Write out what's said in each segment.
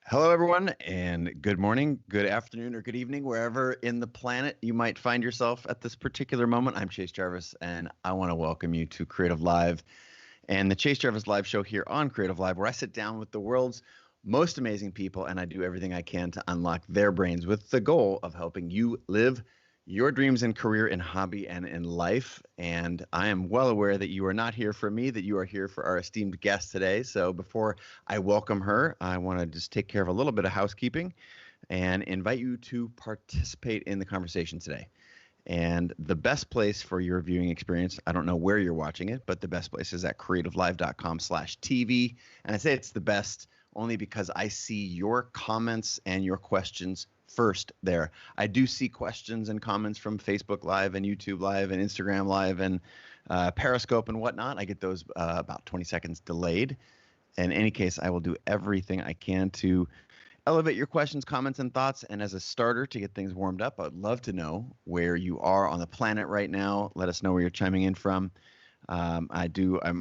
Hello, everyone, and good morning, good afternoon, or good evening, wherever in the planet you might find yourself at this particular moment. I'm Chase Jarvis, and I want to welcome you to Creative Live and the Chase Jarvis Live show here on Creative Live, where I sit down with the world's most amazing people and I do everything I can to unlock their brains with the goal of helping you live your dreams in career, in hobby, and in life. And I am well aware that you are not here for me, that you are here for our esteemed guest today. So before I welcome her, I want to just take care of a little bit of housekeeping and invite you to participate in the conversation today. And the best place for your viewing experience, I don't know where you're watching it, but the best place is at creativelive.com/TV. And I say it's the best only because I see your comments and your questions first there. I do see questions and comments from Facebook Live and YouTube Live and Instagram Live and Periscope and whatnot. I get those about 20 seconds delayed. In any case, I will do everything I can to elevate your questions, comments, and thoughts. And as a starter to get things warmed up, I'd love to know where you are on the planet right now. Let us know where you're chiming in from. I'm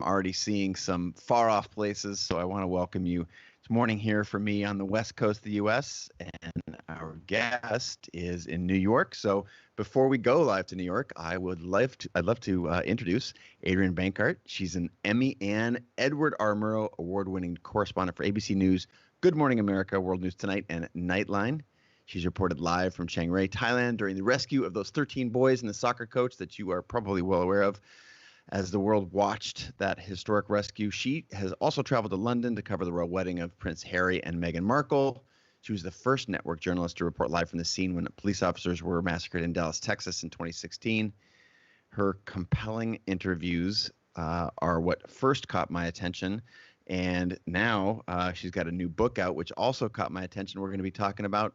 already seeing some far off places, so I want to welcome you. It's morning here for me on the West Coast of the U.S., and our guest is in New York. So before we go live to New York, I'd love to introduce Adrienne Bankert. She's an Emmy and Edward R. Murrow Award-winning correspondent for ABC News, Good Morning America, World News Tonight, and Nightline. She's reported live from Chiang Rai, Thailand, during the rescue of those 13 boys and the soccer coach that you are probably well aware of. As the world watched that historic rescue, she has also traveled to London to cover the royal wedding of Prince Harry and Meghan Markle. She was the first network journalist to report live from the scene when police officers were massacred in Dallas, Texas in 2016. Her compelling interviews are what first caught my attention. And now she's got a new book out, which also caught my attention. We're going to be talking about,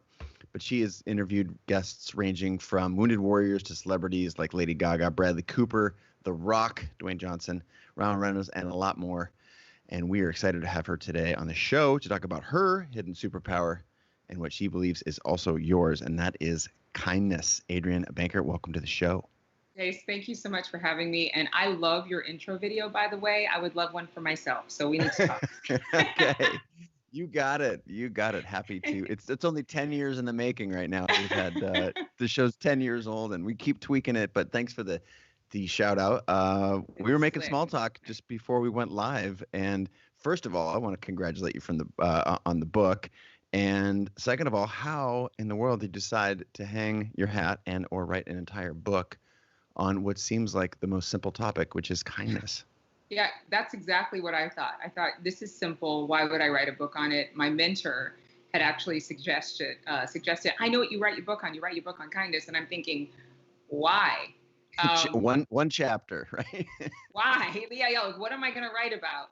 but she has interviewed guests ranging from wounded warriors to celebrities like Lady Gaga, Bradley Cooper, The Rock, Dwayne Johnson, Reynolds, and a lot more. And we are excited to have her today on the show to talk about her hidden superpower and what she believes is also yours, and that is kindness. Adrienne Bankert, welcome to the show. Jace, thank you so much for having me. And I love your intro video, by the way. I would love one for myself. So we need to talk. Okay. You got it. You got it. Happy to. It's only 10 years in the making right now. We've had the show's 10 years old and we keep tweaking it. But thanks for the shout out. We were making small talk just before we went live. And first of all, I want to congratulate you from on the book. And second of all, how in the world did you decide to hang your hat and or write an entire book on what seems like the most simple topic, which is kindness? Yeah, that's exactly what I thought. I thought, this is simple. Why would I write a book on it? My mentor had actually suggested, I know what you write your book on. You write your book on kindness. And I'm thinking, why? One chapter, right? Why? Yeah, like, what am I going to write about?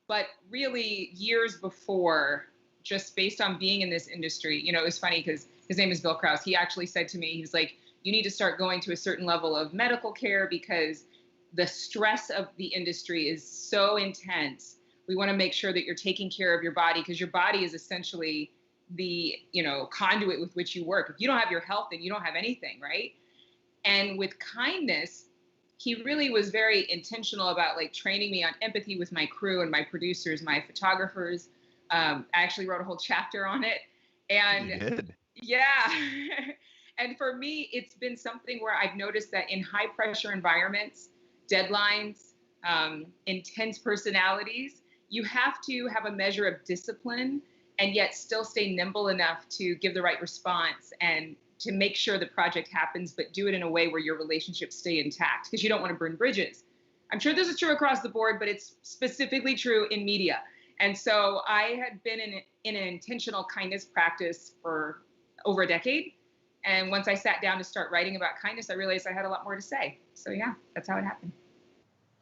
But really, years before, just based on being in this industry, it was funny because his name is Bill Krause. He actually said to me, he was like, you need to start going to a certain level of medical care because the stress of the industry is so intense. We want to make sure that you're taking care of your body because your body is essentially the, conduit with which you work. If you don't have your health, then you don't have anything, right? And with kindness, he really was very intentional about like training me on empathy with my crew and my producers, my photographers. I actually wrote a whole chapter on it. And you did. Yeah. And for me, it's been something where I've noticed that in high pressure environments, deadlines, intense personalities, you have to have a measure of discipline and yet still stay nimble enough to give the right response and to make sure the project happens, but do it in a way where your relationships stay intact because you don't want to burn bridges. I'm sure this is true across the board, but it's specifically true in media. And so I had been in an intentional kindness practice for over a decade. And once I sat down to start writing about kindness, I realized I had a lot more to say. So yeah, that's how it happened.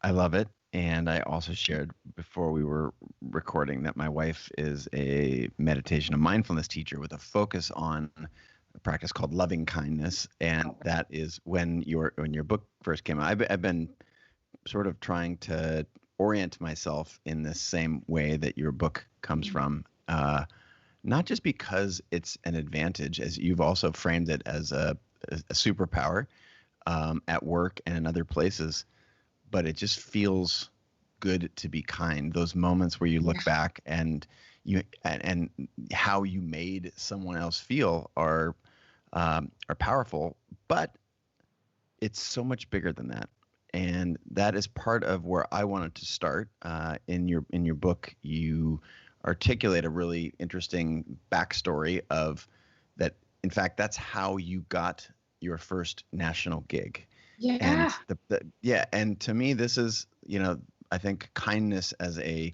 I love it. And I also shared before we were recording that my wife is a meditation and mindfulness teacher with a focus on a practice called loving kindness. And that is when your book first came out. I've been sort of trying to orient myself in the same way that your book comes from. Not just because it's an advantage, as you've also framed it as a superpower at work and in other places, but it just feels good to be kind. Those moments where you look back and and how you made someone else feel are powerful, but it's so much bigger than that. And that is part of where I wanted to start. In your book, you articulate a really interesting backstory of that. In fact, that's how you got your first national gig. Yeah. And and to me, this is, I think kindness as a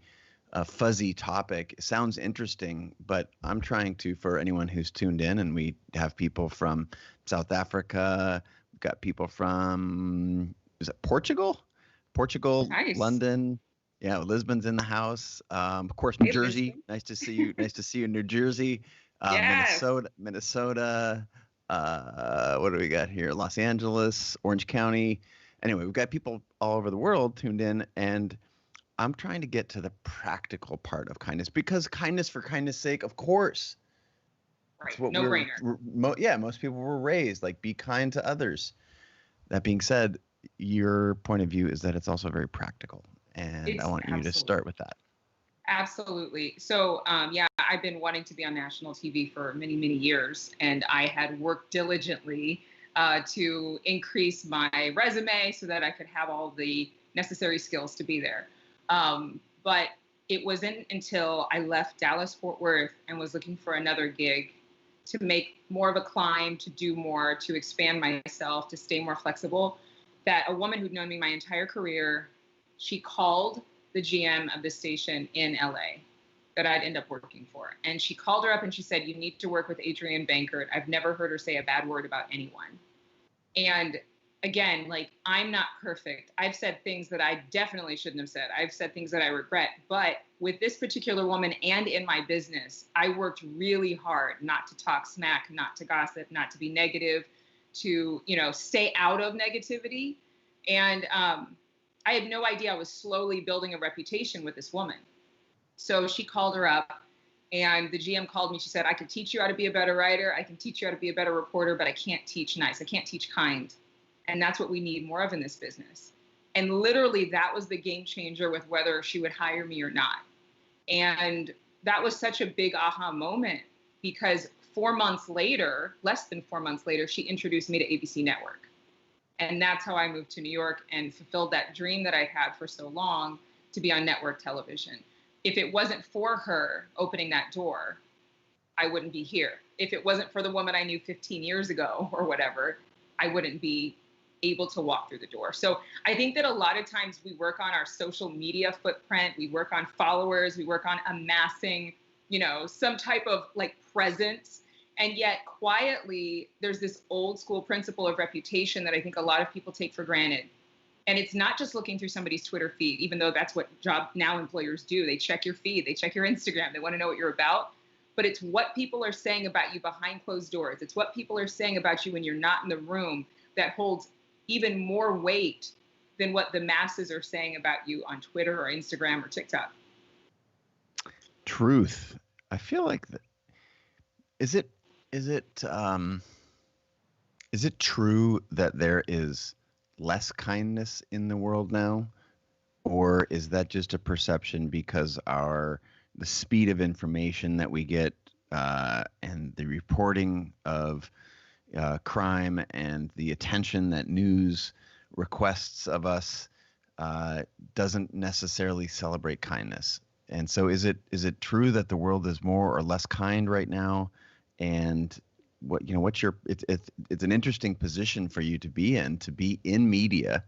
fuzzy topic sounds interesting, but I'm trying to, for anyone who's tuned in, and we have people from South Africa, we've got people from, is it Portugal? Nice. London. Yeah, Lisbon's in the house. Of course, New Hey, Jersey. Lisbon. Nice to see you. Nice to see you in New Jersey. Yes. Minnesota. What do we got here? Los Angeles, Orange County. Anyway, we've got people all over the world tuned in, and I'm trying to get to the practical part of kindness, because kindness for kindness sake, of course. Right. What No brainer. most people were raised, like, be kind to others. That being said, your point of view is that it's also very practical, and I want you to start with that. Absolutely. So, I've been wanting to be on national TV for many, many years, and I had worked diligently to increase my resume so that I could have all the necessary skills to be there. But it wasn't until I left Dallas-Fort Worth and was looking for another gig to make more of a climb, to do more, to expand myself, to stay more flexible, that a woman who'd known me my entire career, she called the GM of the station in LA that I'd end up working for. And she called her up and she said, "You need to work with Adrienne Bankert. I've never heard her say a bad word about anyone." And again, like, I'm not perfect. I've said things that I definitely shouldn't have said. I've said things that I regret. But with this particular woman and in my business, I worked really hard not to talk smack, not to gossip, not to be negative, to, stay out of negativity. And I had no idea I was slowly building a reputation with this woman. So she called her up, and the GM called me. She said, "I could teach you how to be a better writer. I can teach you how to be a better reporter, but I can't teach nice. I can't teach kind. And that's what we need more of in this business." And literally that was the game changer with whether she would hire me or not. And that was such a big aha moment, because 4 months later, less than 4 months later, she introduced me to ABC Network. And that's how I moved to New York and fulfilled that dream that I had for so long, to be on network television. If it wasn't for her opening that door, I wouldn't be here. If it wasn't for the woman I knew 15 years ago or whatever, I wouldn't be able to walk through the door. So I think that a lot of times we work on our social media footprint, we work on followers, we work on amassing, some type of like presence. And yet quietly, there's this old school principle of reputation that I think a lot of people take for granted. And it's not just looking through somebody's Twitter feed, even though that's what job now employers do. They check your feed, they check your Instagram, they want to know what you're about. But it's what people are saying about you behind closed doors. It's what people are saying about you when you're not in the room that holds even more weight than what the masses are saying about you on Twitter or Instagram or TikTok. Truth. I feel like is it true that there is less kindness in the world now, or is that just a perception because the speed of information that we get and the reporting of crime and the attention that news requests of us doesn't necessarily celebrate kindness? And so is it true that the world is more or less kind right now? And what's your it's an interesting position for you to be in media,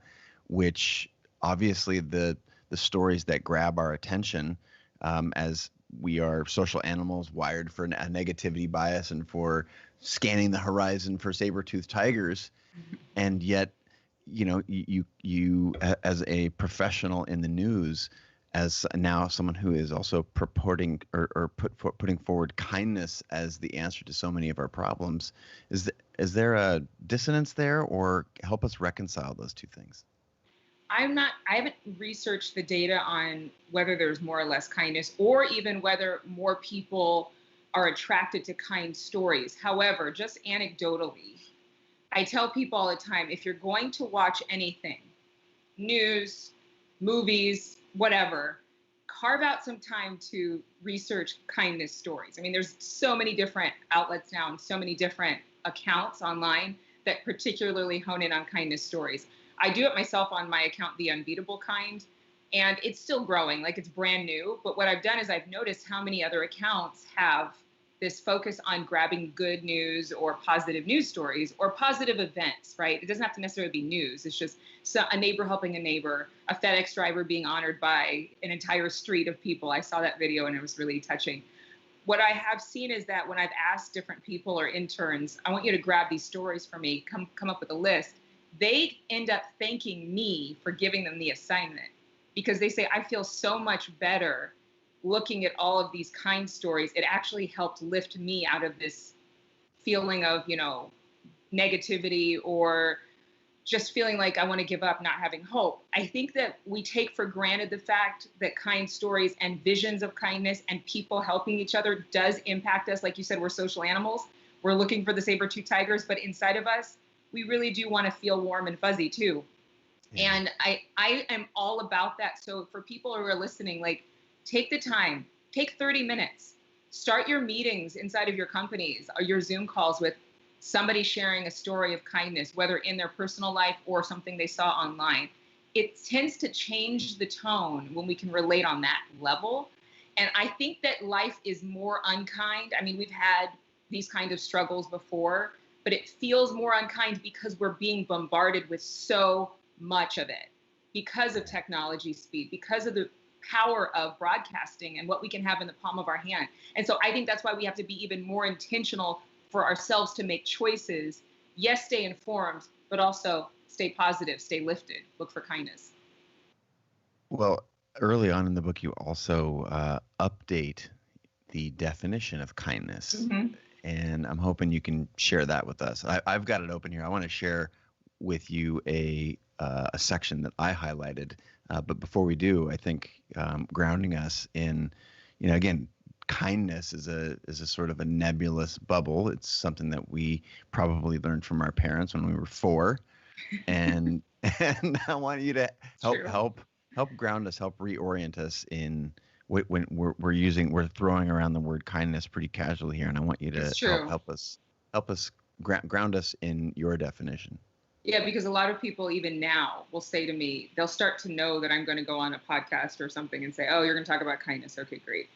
which obviously the stories that grab our attention, as we are social animals wired for a negativity bias and for scanning the horizon for saber-toothed tigers. And yet, you as a professional in the news, as now someone who is also purporting or putting forward kindness as the answer to so many of our problems, is there a dissonance there, or help us reconcile those two things? I haven't researched the data on whether there's more or less kindness, or even whether more people are attracted to kind stories. However, just anecdotally, I tell people all the time, if you're going to watch anything, news, movies, whatever, carve out some time to research kindness stories. I mean, there's so many different outlets now and so many different accounts online that particularly hone in on kindness stories. I do it myself on my account, The Unbeatable Kind, and it's still growing, like it's brand new. But what I've done is I've noticed how many other accounts have this focus on grabbing good news or positive news stories or positive events, right? It doesn't have to necessarily be news. It's just a neighbor helping a neighbor, a FedEx driver being honored by an entire street of people. I saw that video and it was really touching. What I have seen is that when I've asked different people or interns, I want you to grab these stories for me, come up with a list, they end up thanking me for giving them the assignment because they say, I feel so much better looking at all of these kind stories. It actually helped lift me out of this feeling of, negativity or just feeling like I want to give up, not having hope. I think that we take for granted the fact that kind stories and visions of kindness and people helping each other does impact us. Like you said, we're social animals. We're looking for the saber-tooth tigers, but inside of us, we really do want to feel warm and fuzzy too. Yeah. And I am all about that. So for people who are listening, like, take the time, take 30 minutes, start your meetings inside of your companies or your Zoom calls with somebody sharing a story of kindness, whether in their personal life or something they saw online. It tends to change the tone when we can relate on that level. And I think that life is more unkind. I mean, we've had these kind of struggles before, but it feels more unkind because we're being bombarded with so much of it because of technology speed, because of the power of broadcasting and what we can have in the palm of our hand. And so I think that's why we have to be even more intentional for ourselves to make choices. Yes, stay informed, but also stay positive, stay lifted, look for kindness. Well, early on in the book, you also update the definition of kindness. Mm-hmm. And I'm hoping you can share that with us. I've got it open here. I want to share with you a section that I highlighted. But before we do, I think grounding us in, again, kindness is a sort of a nebulous bubble. It's something that we probably learned from our parents when we were 4, and I want you to help ground us, help reorient us in when we're throwing around the word kindness pretty casually here, and I want you to help us ground us in your definition. Yeah, because a lot of people even now will say to me, they'll start to know that I'm going to go on a podcast or something and say, oh, you're going to talk about kindness. Okay, great.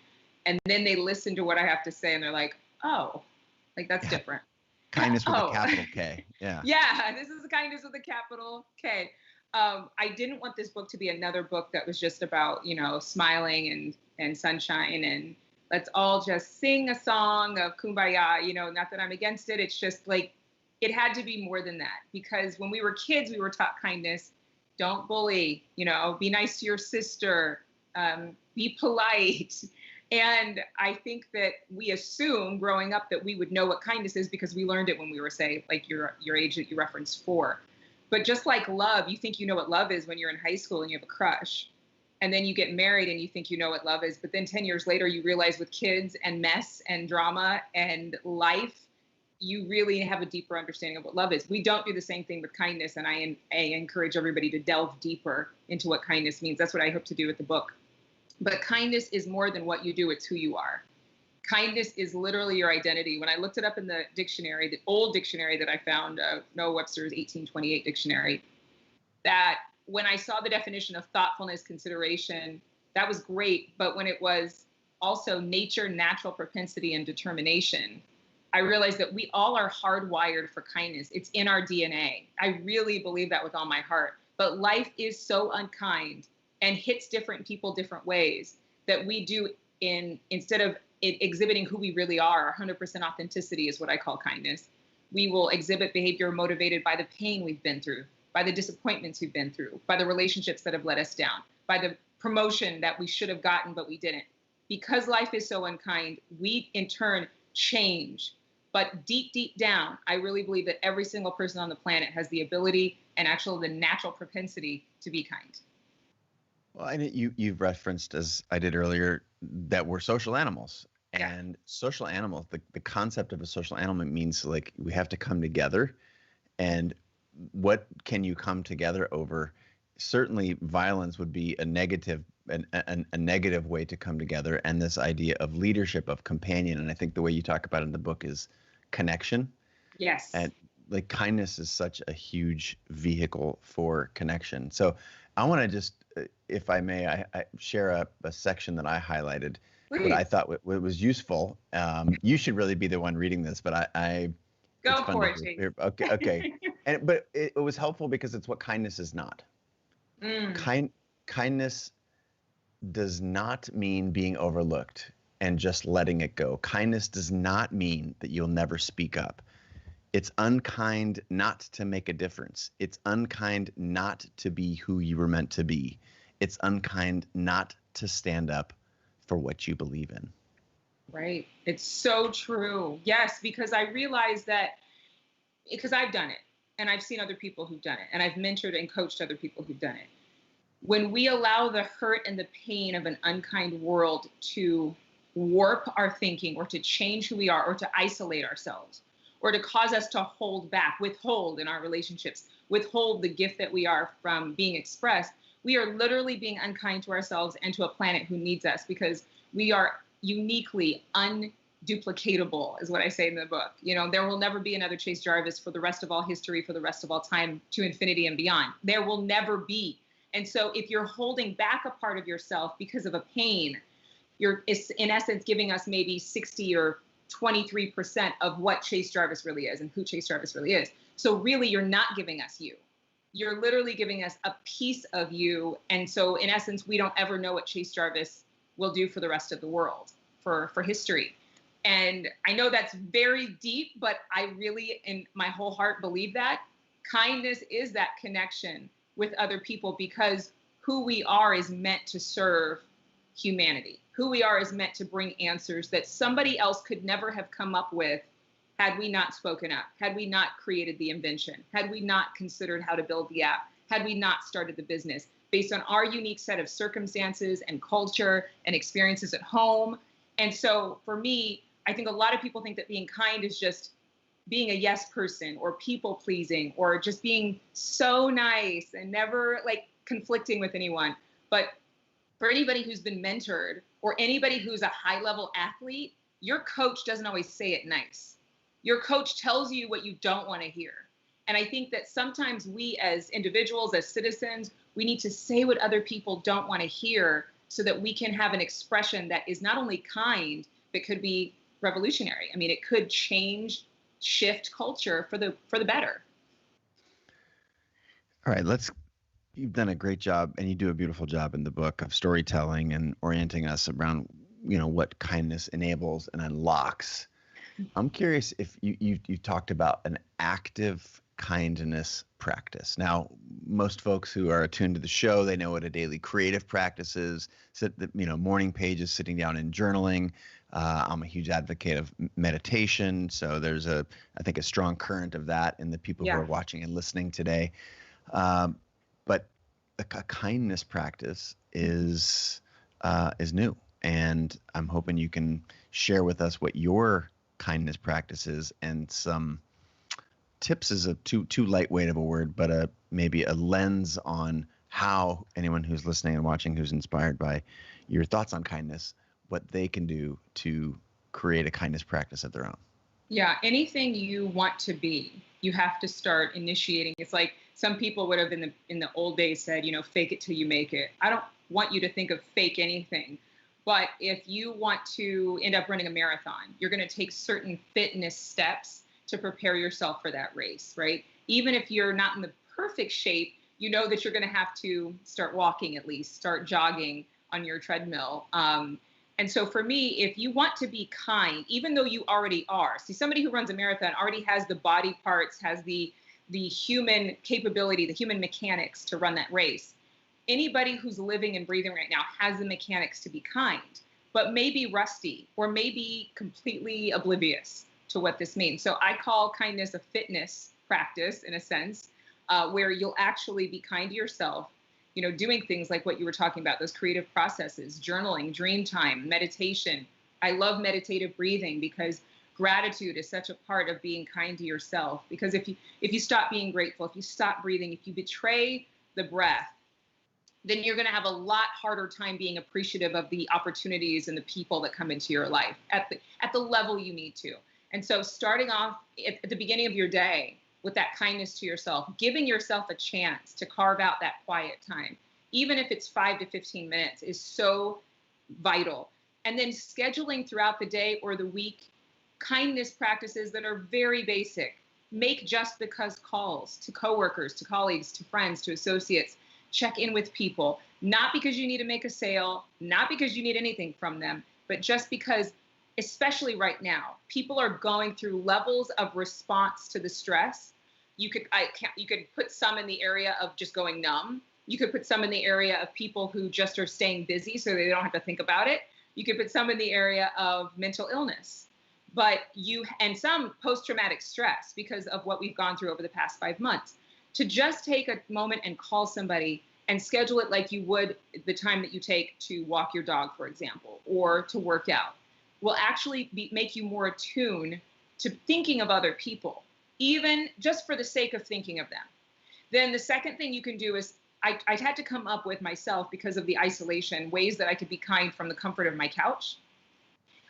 And then they listen to what I have to say and they're like, oh, like that's different. Kindness with a capital K. Yeah. Yeah, this is kindness with a capital K. I didn't want this book to be another book that was just about, smiling and sunshine and let's all just sing a song of Kumbaya, not that I'm against it. It's just like, it had to be more than that because when we were kids, we were taught kindness. Don't bully, be nice to your sister, be polite. And I think that we assume growing up that we would know what kindness is because we learned it when we were, say, like your age that you referenced 4. But just like love, you think you know what love is when you're in high school and you have a crush. And then you get married and you think you know what love is. But then 10 years later, you realize with kids and mess and drama and life, you really have a deeper understanding of what love is. We don't do the same thing with kindness. And I encourage everybody to delve deeper into what kindness means. That's what I hope to do with the book. But kindness is more than what you do. It's who you are. Kindness is literally your identity. When I looked it up in the dictionary, the old dictionary that I found, Noah Webster's 1828 dictionary, that when I saw the definition of thoughtfulness, consideration, that was great. But when it was also nature, natural propensity, and determination, I realized that we all are hardwired for kindness. It's in our DNA. I really believe that with all my heart. But life is so unkind and hits different people different ways that we do instead of exhibiting who we really are, 100% authenticity is what I call kindness. We will exhibit behavior motivated by the pain we've been through, by the disappointments we've been through, by the relationships that have let us down, by the promotion that we should have gotten, but we didn't. Because life is so unkind, we in turn change. But deep, deep down, I really believe that every single person on the planet has the ability and actually the natural propensity to be kind. Well, and you've referenced, as I did earlier, that we're social animals. And social animals, the concept of a social animal means like we have to come together. And what can you come together over? Certainly violence would be a negative a negative way to come together, and this idea of leadership, of companion. And I think the way you talk about it in the book is connection. Yes. And like kindness is such a huge vehicle for connection. So I want to just, if I may, I share a section that I highlighted. Please. That I thought was useful. You should really be the one reading this, but I go for it, Chase. Okay. But it was helpful because it's what kindness is not. Kindness does not mean being overlooked and just letting it go. Kindness does not mean that you'll never speak up. It's unkind not to make a difference. It's unkind not to be who you were meant to be. It's unkind not to stand up for what you believe in. Right. It's so true. Yes, because I realized that, because I've done it and I've seen other people who've done it and I've mentored and coached other people who've done it. When we allow the hurt and the pain of an unkind world to warp our thinking or to change who we are or to isolate ourselves or to cause us to hold back, withhold in our relationships, withhold the gift that we are from being expressed, we are literally being unkind to ourselves and to a planet who needs us, because we are uniquely unduplicatable, is what I say in the book. You know, there will never be another Chase Jarvis for the rest of all history, for the rest of all time, to infinity and beyond. There will never be. And so if you're holding back a part of yourself because of a pain, you're in essence giving us maybe 60 or 23% of what Chase Jarvis really is and who Chase Jarvis really is. So really, you're not giving us you. You're literally giving us a piece of you. And so in essence, we don't ever know what Chase Jarvis will do for the rest of the world, for history. And I know that's very deep, but I really, in my whole heart, believe that kindness is that connection with other people, because who we are is meant to serve humanity. Who we are is meant to bring answers that somebody else could never have come up with had we not spoken up, had we not created the invention, had we not considered how to build the app, had we not started the business based on our unique set of circumstances and culture and experiences at home. And so for me, I think a lot of people think that being kind is just being a yes person or people pleasing or just being so nice and never like conflicting with anyone. But for anybody who's been mentored or anybody who's a high level athlete, your coach doesn't always say it nice. Your coach tells you what you don't want to hear. And I think that sometimes we as individuals, as citizens, we need to say what other people don't want to hear so that we can have an expression that is not only kind, but could be revolutionary. I mean, it could shift culture for the better. All right, you've done a great job, and you do a beautiful job in the book of storytelling and orienting us around, what kindness enables and unlocks. I'm curious if you talked about an active kindness practice. Now, most folks who are attuned to the show, they know what a daily creative practice is. Morning pages, sitting down and journaling. I'm a huge advocate of meditation. So there's I think a strong current of that in the people who are watching and listening today. But a kindness practice is new. And I'm hoping you can share with us what your kindness practices and some tips is a too lightweight of a word, but maybe a lens on how anyone who's listening and watching who's inspired by your thoughts on kindness, what they can do to create a kindness practice of their own. Yeah, anything you want to be, you have to start initiating. It's like some people would have in the old days said, fake it till you make it. I don't want you to think of fake anything. But if you want to end up running a marathon, you're going to take certain fitness steps to prepare yourself for that race, right? Even if you're not in the perfect shape, you know that you're going to have to start walking, at least start jogging on your treadmill. And so for me, if you want to be kind, even though you already are, see, somebody who runs a marathon already has the body parts, has the human capability, the human mechanics to run that race. Anybody who's living and breathing right now has the mechanics to be kind, but maybe rusty or maybe completely oblivious to what this means. So I call kindness a fitness practice in a sense, where you'll actually be kind to yourself, doing things like what you were talking about, those creative processes, journaling, dream time, meditation. I love meditative breathing because gratitude is such a part of being kind to yourself. Because if you stop being grateful, if you stop breathing, if you betray the breath, then you're going to have a lot harder time being appreciative of the opportunities and the people that come into your life at the level you need to. And so starting off at the beginning of your day with that kindness to yourself, giving yourself a chance to carve out that quiet time, even if it's 5 to 15 minutes, is so vital. And then scheduling throughout the day or the week kindness practices that are very basic. Make just because calls to coworkers, to colleagues, to friends, to associates. Check in with people, not because you need to make a sale, not because you need anything from them, but just because, especially right now, people are going through levels of response to the stress. You could put some in the area of just going numb. You could put some in the area of people who just are staying busy so they don't have to think about it. You could put some in the area of mental illness, and some post-traumatic stress because of what we've gone through over the past 5 months. To just take a moment and call somebody and schedule it like you would the time that you take to walk your dog, for example, or to work out, will actually make you more attuned to thinking of other people, even just for the sake of thinking of them. Then the second thing you can do is, I had to come up with myself, because of the isolation, ways that I could be kind from the comfort of my couch.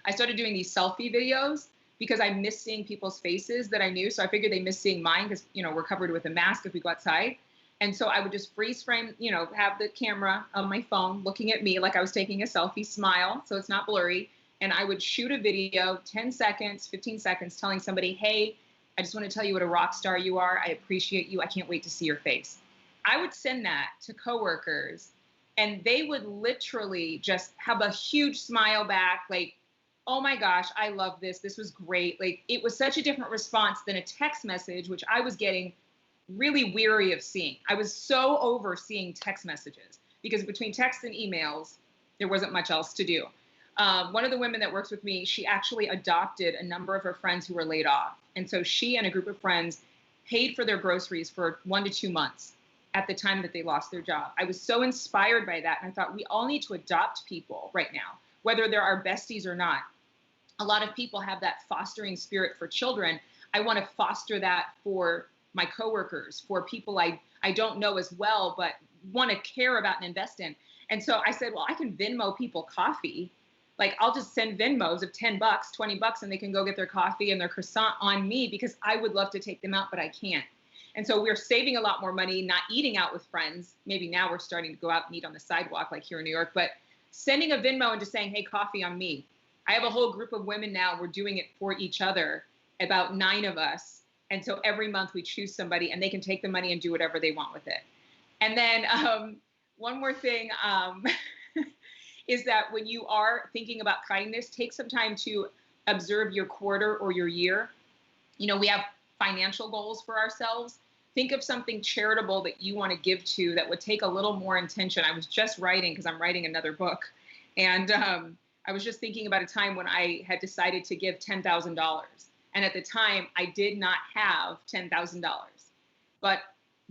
I started doing these selfie videos because I miss seeing people's faces that I knew. So I figured they miss seeing mine because, we're covered with a mask if we go outside. And so I would just freeze frame, have the camera on my phone looking at me like I was taking a selfie, smile so it's not blurry. And I would shoot a video, 10 seconds, 15 seconds, telling somebody, hey, I just want to tell you what a rock star you are. I appreciate you. I can't wait to see your face. I would send that to coworkers, and they would literally just have a huge smile back, like, oh my gosh, I love this. This was great. Like, it was such a different response than a text message, which I was getting really weary of seeing. I was so over seeing text messages because between text and emails, there wasn't much else to do. One of the women that works with me, she actually adopted a number of her friends who were laid off. And so she and a group of friends paid for their groceries for 1 to 2 months at the time that they lost their job. I was so inspired by that. And I thought we all need to adopt people right now, whether they're our besties or not. A lot of people have that fostering spirit for children. I want to foster that for my coworkers, for people I don't know as well, but want to care about and invest in. And so I said, well, I can Venmo people coffee. Like, I'll just send Venmos of $10, $20, and they can go get their coffee and their croissant on me, because I would love to take them out, but I can't. And so we're saving a lot more money, not eating out with friends. Maybe now we're starting to go out and eat on the sidewalk like here in New York, but sending a Venmo and just saying, hey, coffee on me. I have a whole group of women now. We're doing it for each other, about 9 of us. And so every month we choose somebody, and they can take the money and do whatever they want with it. And then one more thing is that when you are thinking about kindness, take some time to observe your quarter or your year. We have financial goals for ourselves. Think of something charitable that you want to give to that would take a little more intention. I was just writing, because I'm writing another book. And I was just thinking about a time when I had decided to give $10,000. And at the time, I did not have $10,000. But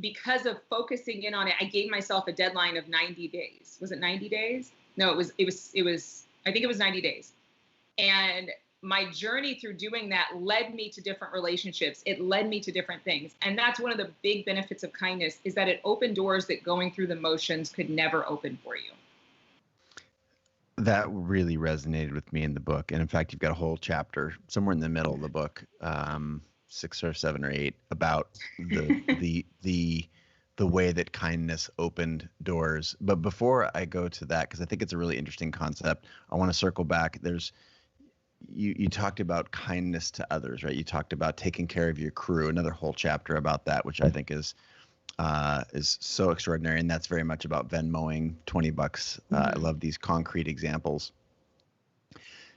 because of focusing in on it, I gave myself a deadline of 90 days. Was it 90 days? No, it was, I think it was 90 days. And my journey through doing that led me to different relationships. It led me to different things. And that's one of the big benefits of kindness, is that it opened doors that going through the motions could never open for you. That really resonated with me in the book. And in fact, you've got a whole chapter somewhere in the middle of the book, 6 or 7 or 8, about the way that kindness opened doors. But before I go to that, because I think it's a really interesting concept, I want to circle back. You talked about kindness to others, right? You talked about taking care of your crew, another whole chapter about that, which I think is so extraordinary. And that's very much about Venmoing $20. Mm-hmm. I love these concrete examples.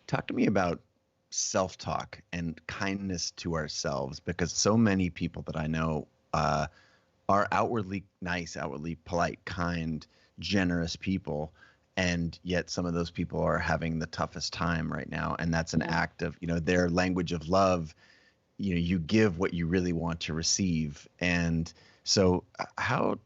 Talk to me about self-talk and kindness to ourselves, because so many people that I know are outwardly nice, outwardly polite, kind, generous people. And yet some of those people are having the toughest time right now. And that's an act of, their language of love. You give what you really want to receive. And so how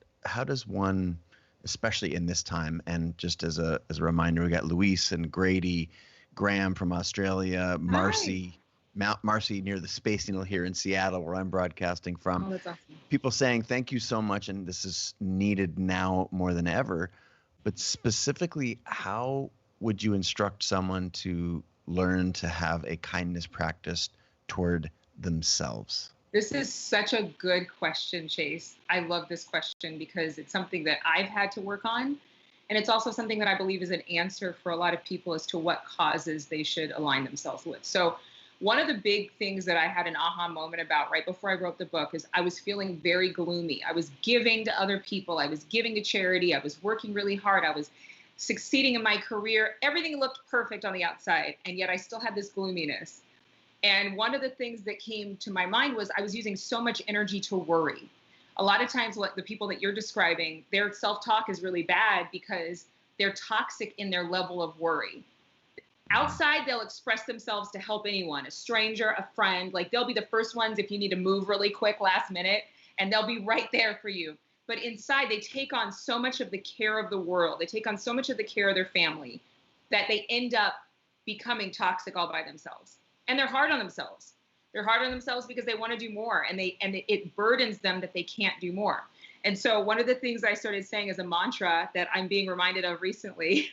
does one, especially in this time, and just as a reminder, we got Luis and Grady, Graham from Australia, Marcy, Mount Marcy near the Space Needle here in Seattle, where I'm broadcasting from. Oh, that's awesome. People saying thank you so much, and this is needed now more than ever. but specifically, how would you instruct someone to learn to have a kindness practice toward themselves? This is such a good question, Chase. I love this question because it's something that I've had to work on. And it's also something that I believe is an answer for a lot of people as to what causes they should align themselves with. So one of the big things that I had an aha moment about right before I wrote the book is I was feeling very gloomy. I was giving to other people. I was giving to charity. I was working really hard. I was succeeding in my career. Everything looked perfect on the outside. And yet I still had this gloominess. And one of the things that came to my mind was I was using so much energy to worry. A lot of times what the people that you're describing, their self-talk is really bad because they're toxic in their level of worry. Outside, they'll express themselves to help anyone, a stranger, a friend. Like they'll be the first ones if you need to move really quick last minute, and they'll be right there for you. But inside, they take on so much of the care of the world. They take on so much of the care of their family that they end up becoming toxic all by themselves. And they're hard on themselves. They're hard on themselves because they want to do more, and it burdens them that they can't do more. And so one of the things I started saying as a mantra that I'm being reminded of recently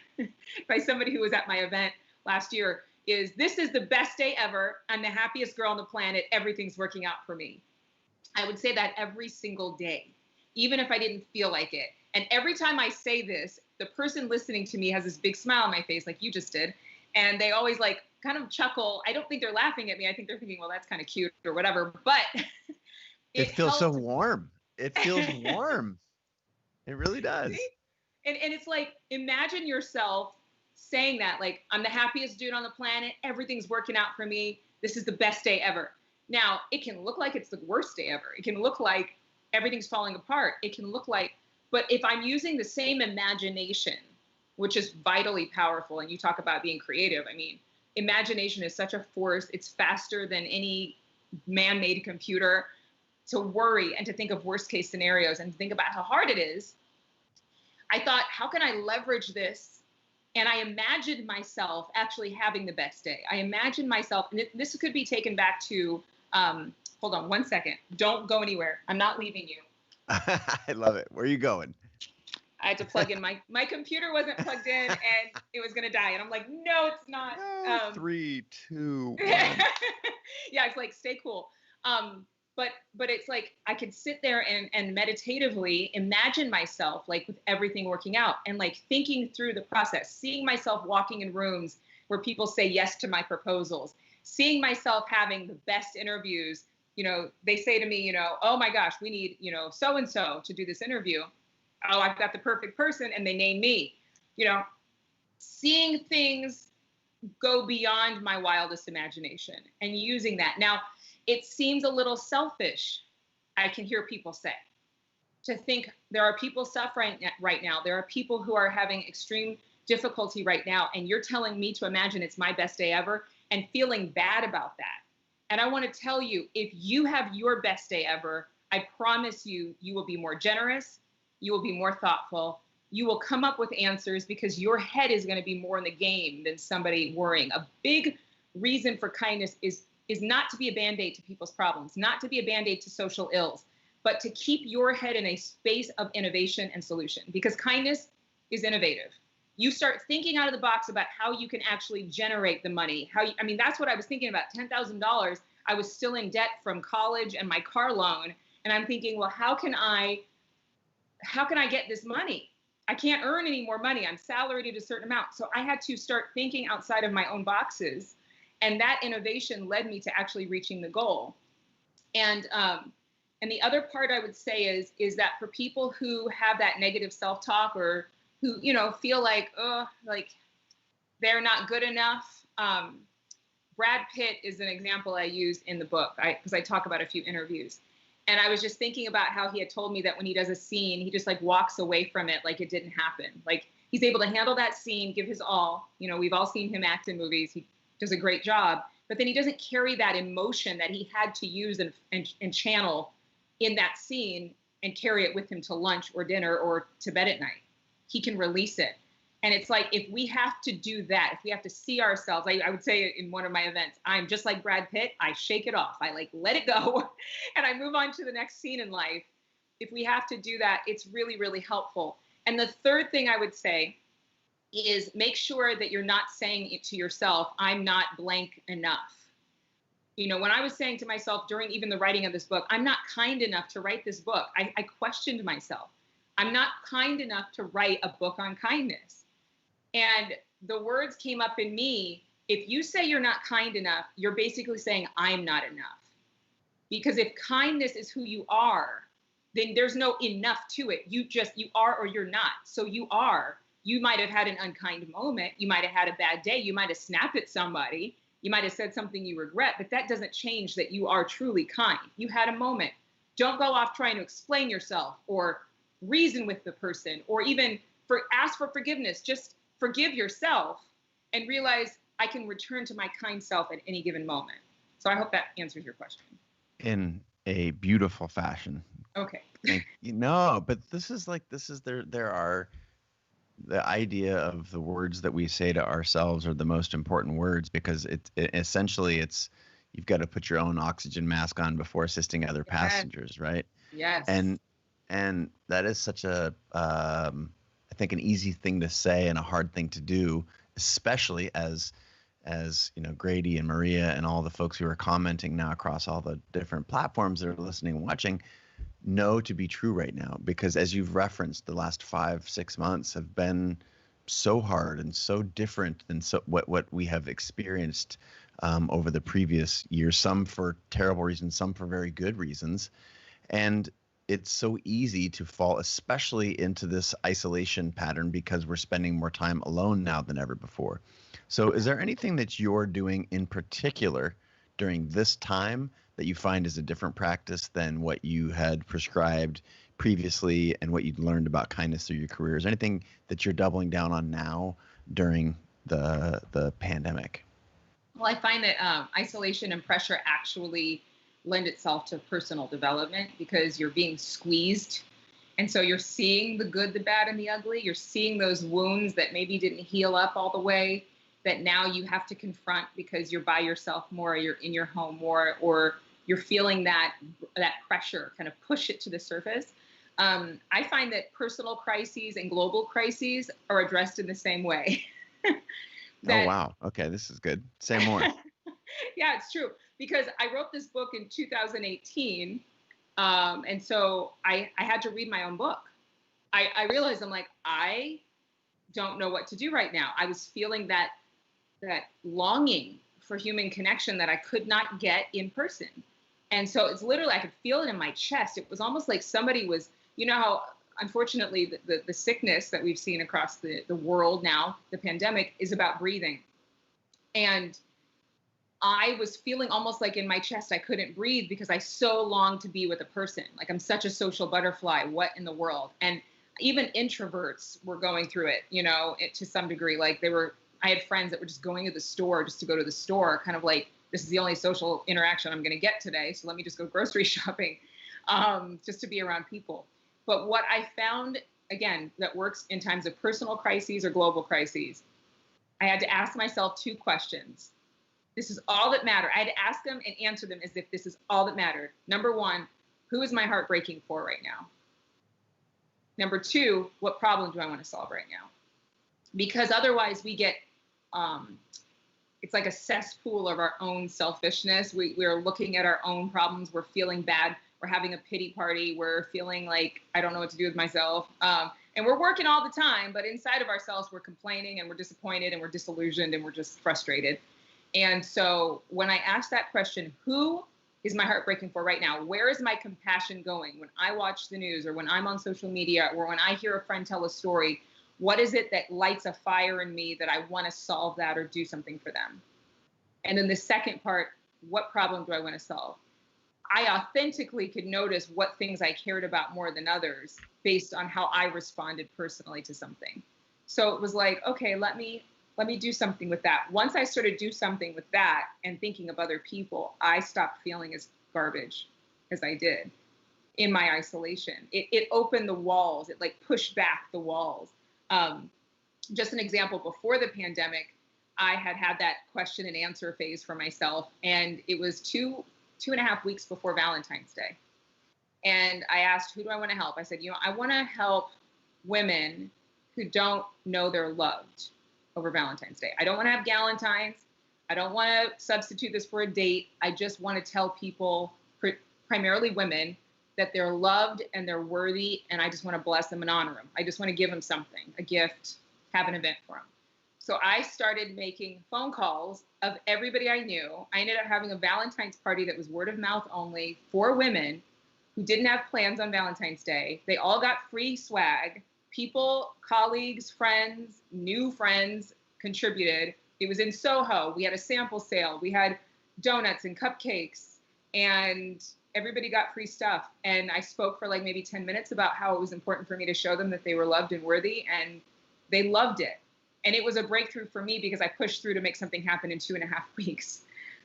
by somebody who was at my event last year is, this is the best day ever. I'm the happiest girl on the planet. Everything's working out for me. I would say that every single day, even if I didn't feel like it. And every time I say this, the person listening to me has this big smile on my face, like you just did. And they always like kind of chuckle. I don't think they're laughing at me. I think they're thinking, well, that's kind of cute or whatever. But it feels so warm. It feels warm. It really does. See? And it's like, imagine yourself saying that, like, I'm the happiest dude on the planet. Everything's working out for me. This is the best day ever. Now, it can look like it's the worst day ever. It can look like everything's falling apart. It can look like, but if I'm using the same imagination, which is vitally powerful, and you talk about being creative, I mean, imagination is such a force. It's faster than any man-made computer. To worry and to think of worst case scenarios and think about how hard it is. I thought, how can I leverage this? And I imagined myself actually having the best day. I imagined myself, and this could be taken back to, hold on 1 second. Don't go anywhere. I'm not leaving you. I love it. Where are you going? I had to plug in my computer wasn't plugged in and it was going to die. And I'm like, no, it's not. 3, 2, 1. Yeah, it's like, stay cool. But it's like I could sit there and meditatively imagine myself like with everything working out and like thinking through the process, seeing myself walking in rooms where people say yes to my proposals, seeing myself having the best interviews. You know, they say to me, you know, oh my gosh, we need, you know, so-and-so to do this interview. Oh, I've got the perfect person, and they name me. You know, seeing things go beyond my wildest imagination and using that. Now, it seems a little selfish, I can hear people say, to think there are people suffering right now. There are people who are having extreme difficulty right now, and you're telling me to imagine it's my best day ever and feeling bad about that. And I want to tell you, if you have your best day ever, I promise you, you will be more generous. You will be more thoughtful. You will come up with answers because your head is going to be more in the game than somebody worrying. A big reason for kindness is not to be a Band-Aid to people's problems, not to be a Band-Aid to social ills, but to keep your head in a space of innovation and solution, because kindness is innovative. You start thinking out of the box about how you can actually generate the money. I mean, that's what I was thinking about, $10,000. I was still in debt from college and my car loan. And I'm thinking, well, how can I get this money? I can't earn any more money. I'm salaried at a certain amount. So I had to start thinking outside of my own boxes. And that innovation led me to actually reaching the goal. And the other part I would say is that for people who have that negative self-talk or who, you know, feel like, oh, like they're not good enough. Brad Pitt is an example I used in the book because I talk about a few interviews. And I was just thinking about how he had told me that when he does a scene, he just like walks away from it like it didn't happen. Like he's able to handle that scene, give his all. You know, we've all seen him act in movies. He does a great job. But then he doesn't carry that emotion that he had to use and channel in that scene and carry it with him to lunch or dinner or to bed at night. He can release it. And it's like, if we have to do that, if we have to see ourselves, I would say in one of my events, I'm just like Brad Pitt. I shake it off. I like let it go and I move on to the next scene in life. If we have to do that, it's really, really helpful. And the third thing I would say is make sure that you're not saying it to yourself, I'm not blank enough. You know, when I was saying to myself during even the writing of this book, I'm not kind enough to write this book, I questioned myself. I'm not kind enough to write a book on kindness. And the words came up in me. If you say you're not kind enough, you're basically saying I'm not enough. Because if kindness is who you are, then there's no enough to it. You are or you're not. So you are. You might have had an unkind moment. You might have had a bad day. You might have snapped at somebody. You might have said something you regret, but that doesn't change that you are truly kind. You had a moment. Don't go off trying to explain yourself or reason with the person or even ask for forgiveness. Just forgive yourself and realize I can return to my kind self at any given moment. So I hope that answers your question. In a beautiful fashion. Okay. But there are the idea of the words that we say to ourselves are the most important words, because essentially you've got to put your own oxygen mask on before assisting other passengers, right? Yes. And that is such I think an easy thing to say and a hard thing to do, especially as you know, Grady and Maria and all the folks who are commenting now across all the different platforms that are listening and watching know to be true right now. Because as you've referenced, the last 5-6 months have been so hard and so different than what we have experienced over the previous years, some for terrible reasons, some for very good reasons. And it's so easy to fall, especially into this isolation pattern, because we're spending more time alone now than ever before. So is there anything that you're doing in particular during this time that you find is a different practice than what you had prescribed previously and what you'd learned about kindness through your career? Is there anything that you're doubling down on now during the pandemic? Well, I find that isolation and pressure actually lend itself to personal development, because you're being squeezed. And so you're seeing the good, the bad, and the ugly. You're seeing those wounds that maybe didn't heal up all the way, that now you have to confront because you're by yourself more, or you're in your home more, or you're feeling that pressure kind of push it to the surface. I find that personal crises and global crises are addressed in the same way. Oh, wow. Okay, this is good. Say more. Yeah, it's true. Because I wrote this book in 2018. And so I had to read my own book. I realized I don't know what to do right now. I was feeling that longing for human connection that I could not get in person. And so it's literally, I could feel it in my chest. It was almost like somebody was, you know how, unfortunately, the sickness that we've seen across the world now, the pandemic, is about breathing. And I was feeling almost like in my chest, I couldn't breathe because I so longed to be with a person. Like, I'm such a social butterfly. What in the world? And even introverts were going through it, you know, to some degree. Like, I had friends that were just going to the store just to go to the store, kind of like, this is the only social interaction I'm going to get today, so let me just go grocery shopping, just to be around people. But what I found, again, that works in times of personal crises or global crises, I had to ask myself 2 questions. This is all that mattered. I had to ask them and answer them as if this is all that mattered. Number 1, who is my heart breaking for right now? Number 2, what problem do I want to solve right now? Because otherwise we get, it's like a cesspool of our own selfishness. We're looking at our own problems. We're feeling bad. We're having a pity party. We're feeling like, I don't know what to do with myself. And we're working all the time, but inside of ourselves, we're complaining and we're disappointed and we're disillusioned and we're just frustrated. And so when I asked that question, who is my heart breaking for right now? Where is my compassion going? When I watch the news or when I'm on social media or when I hear a friend tell a story, what is it that lights a fire in me that I want to solve that or do something for them? And then the second part, what problem do I want to solve? I authentically could notice what things I cared about more than others based on how I responded personally to something. So it was like, okay, let me do something with that. Once I started to do something with that and thinking of other people, I stopped feeling as garbage as I did in my isolation. It opened the walls. It like pushed back the walls. Just an example, before the pandemic, I had that question and answer phase for myself. And it was 2.5 weeks before Valentine's Day. And I asked, who do I want to help? I said, I want to help women who don't know they're loved over Valentine's Day. I don't want to have Galentine's. I don't want to substitute this for a date. I just want to tell people, primarily women, that they're loved and they're worthy, and I just want to bless them and honor them. I just want to give them something, a gift, have an event for them. So I started making phone calls of everybody I knew. I ended up having a Valentine's party that was word of mouth only for women who didn't have plans on Valentine's Day. They all got free swag. People, colleagues, friends, new friends contributed. It was in Soho. We had a sample sale. We had donuts and cupcakes, and everybody got free stuff. And I spoke for like maybe 10 minutes about how it was important for me to show them that they were loved and worthy, and they loved it. And it was a breakthrough for me because I pushed through to make something happen in 2.5 weeks.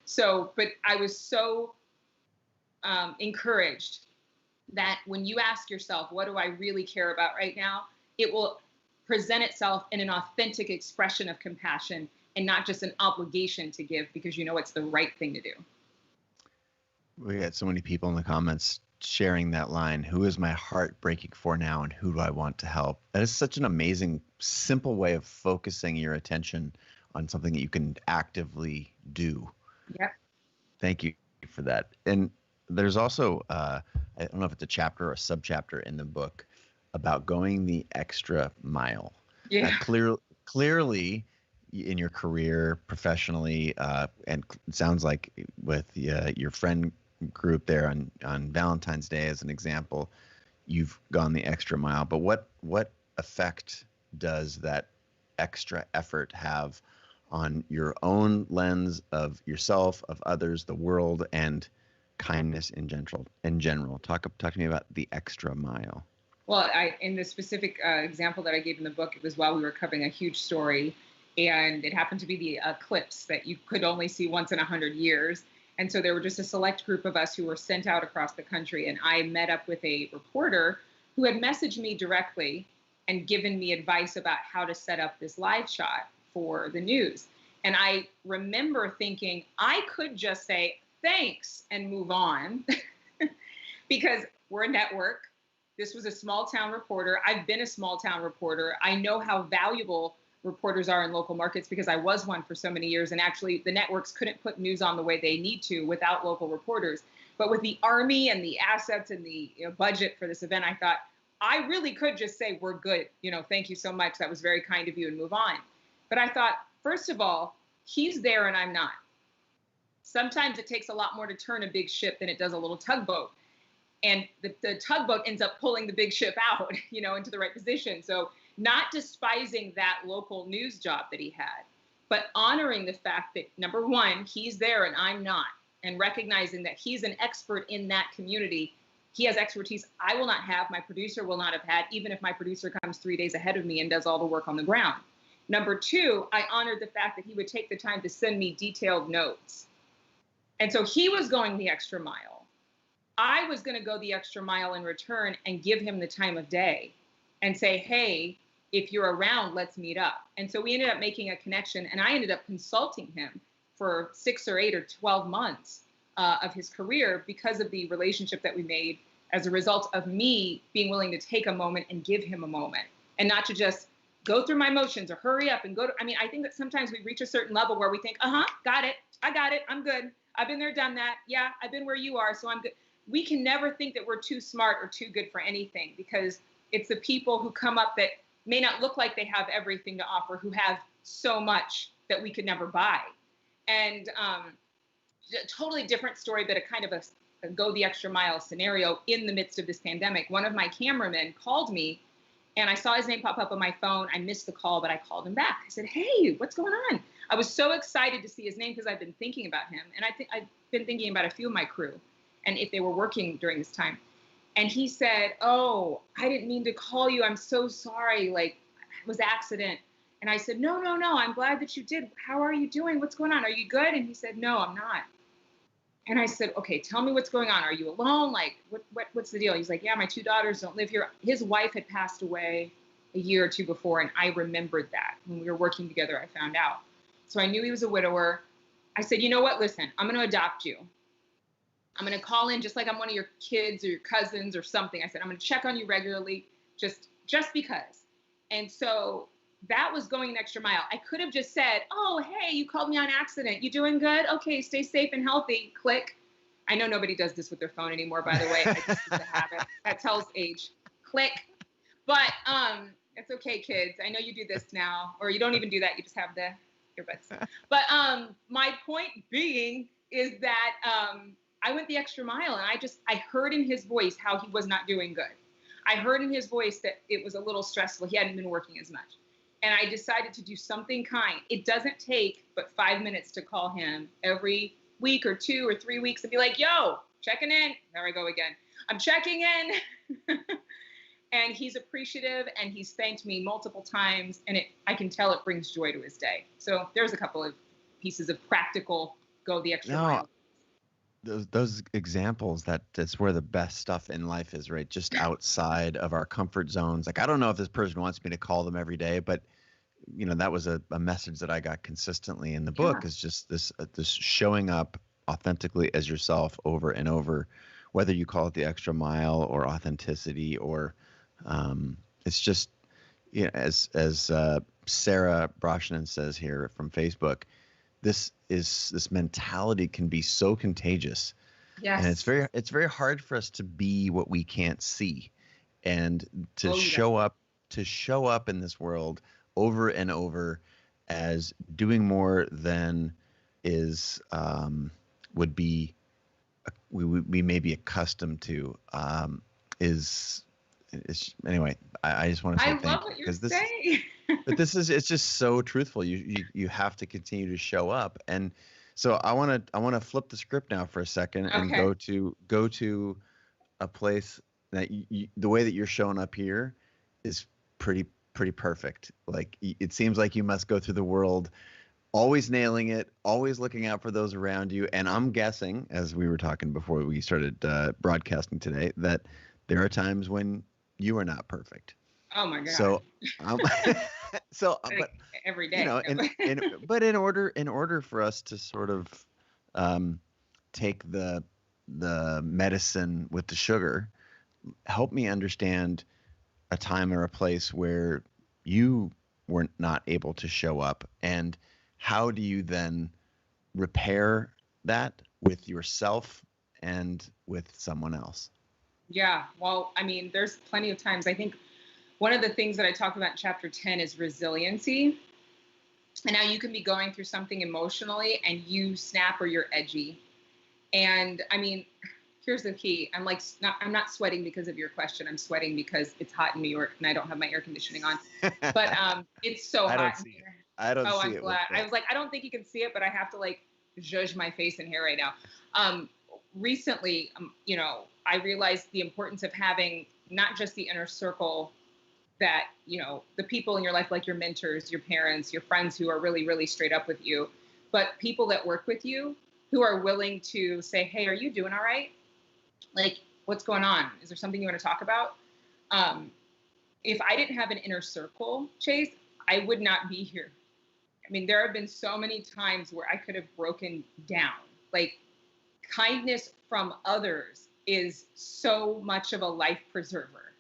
So, but I was so encouraged that when you ask yourself, what do I really care about right now? It will present itself in an authentic expression of compassion and not just an obligation to give because you know it's the right thing to do. We had so many people in the comments sharing that line, who is my heart breaking for now and who do I want to help? That is such an amazing, simple way of focusing your attention on something that you can actively do. Yep. Thank you for that. And there's also, I don't know if it's a chapter or a subchapter in the book about going the extra mile. Yeah. Clearly in your career professionally, and it sounds like with your friend group there on Valentine's Day as an example, you've gone the extra mile. But what effect does that extra effort have on your own lens of yourself, of others, the world, and kindness in general? Talk to me about the extra mile. Well, in the specific example that I gave in the book, it was while we were covering a huge story, and it happened to be the eclipse that you could only see once in 100 years. And so there were just a select group of us who were sent out across the country. And I met up with a reporter who had messaged me directly and given me advice about how to set up this live shot for the news. And I remember thinking I could just say, thanks, and move on because we're a network. This was a small town reporter. I've been a small town reporter. I know how valuable reporters are in local markets because I was one for so many years. And actually the networks couldn't put news on the way they need to without local reporters. But with the Army and the assets and the budget for this event, I thought I really could just say, we're good. Thank you so much. That was very kind of you, and move on. But I thought, first of all, he's there and I'm not. Sometimes it takes a lot more to turn a big ship than it does a little tugboat. And the tugboat ends up pulling the big ship out, into the right position. So not despising that local news job that he had, but honoring the fact that, number one, he's there and I'm not, and recognizing that he's an expert in that community. He has expertise I will not have, my producer will not have had, even if my producer comes 3 days ahead of me and does all the work on the ground. Number two, I honored the fact that he would take the time to send me detailed notes. And so he was going the extra mile. I was going to go the extra mile in return and give him the time of day and say, hey, if you're around, let's meet up. And so we ended up making a connection, and I ended up consulting him for 6 or 8 or 12 months of his career because of the relationship that we made as a result of me being willing to take a moment and give him a moment, and not to just go through my motions or hurry up and go to, I think that sometimes we reach a certain level where we think, got it, I got it, I'm good. I've been there, done that. Yeah, I've been where you are, so I'm good. We can never think that we're too smart or too good for anything, because it's the people who come up that may not look like they have everything to offer, who have so much that we could never buy. And a totally different story, but a kind of a go the extra mile scenario in the midst of this pandemic. One of my cameramen called me, and I saw his name pop up on my phone. I missed the call, but I called him back. I said, hey, what's going on? I was so excited to see his name because I've been thinking about him. And I've been thinking about a few of my crew and if they were working during this time. And he said, oh, I didn't mean to call you. I'm so sorry. Like, it was an accident. And I said, no, I'm glad that you did. How are you doing? What's going on? Are you good? And he said, no, I'm not. And I said, okay, tell me what's going on. Are you alone? Like, what's the deal? He's like, yeah, my 2 daughters don't live here. His wife had passed away a year or two before, and I remembered that. When we were working together, I found out. So I knew he was a widower. I said, you know what? Listen, I'm going to adopt you. I'm going to call in just like I'm one of your kids or your cousins or something. I said, I'm going to check on you regularly. Just just because. And so that was going an extra mile. I could have just said, oh, hey, you called me on accident. You doing good? Okay, stay safe and healthy. Click. I know nobody does this with their phone anymore, by the way. I just it's a habit. That tells age. Click. But it's okay, kids. I know you do this now, or you don't even do that. You just have the earbuds. But my point being is that I went the extra mile, and I heard in his voice how he was not doing good. I heard in his voice that it was a little stressful. He hadn't been working as much. And I decided to do something kind. It doesn't take but 5 minutes to call him every week or 2 or 3 weeks and be like, yo, checking in. There I go again. I'm checking in. And he's appreciative, and he's thanked me multiple times, and I can tell it brings joy to his day. So there's a couple of pieces of practical go the extra mile. Those examples, that's where the best stuff in life is, right? Just outside of our comfort zones. Like, I don't know if this person wants me to call them every day, but that was a message that I got consistently in the book, is just this showing up authentically as yourself over and over, whether you call it the extra mile or authenticity, or it's just, as Sarah Broshnan says here from Facebook, this mentality can be so contagious. Yes. And it's very hard for us to be what we can't see, and to show up in this world over and over as doing more than is would be we may be accustomed to anyway. I just want to say I thank love you, what you're saying. but it's just so truthful. You have to continue to show up. And so I want to flip the script now for a second and go to a place that the way that you're showing up here is pretty perfect. Like, it seems like you must go through the world always nailing it, always looking out for those around you. And I'm guessing, as we were talking before we started broadcasting today, that there are times when you are not perfect. Oh my God. So, but every day, but in order for us to sort of take the medicine with the sugar, help me understand a time or a place where you were not able to show up, and how do you then repair that with yourself and with someone else? Yeah, well, I mean, there's plenty of times. I think one of the things that I talk about in chapter 10 is resiliency. And now you can be going through something emotionally and you snap, or you're edgy. And I mean, here's the key. I'm not sweating because of your question. I'm sweating because it's hot in New York and I don't have my air conditioning on. But it's so hot. I don't see it. I'm glad. I was like, I don't think you can see it, but I have to zhuzh my face in here right now. Recently, I realized the importance of having not just the inner circle that, the people in your life, like your mentors, your parents, your friends who are really, really straight up with you, but people that work with you who are willing to say, hey, are you doing all right? Like, what's going on? Is there something you want to talk about? If I didn't have an inner circle, Chase, I would not be here. I mean, there have been so many times where I could have broken down. Like, kindness from others is so much of a life preserver.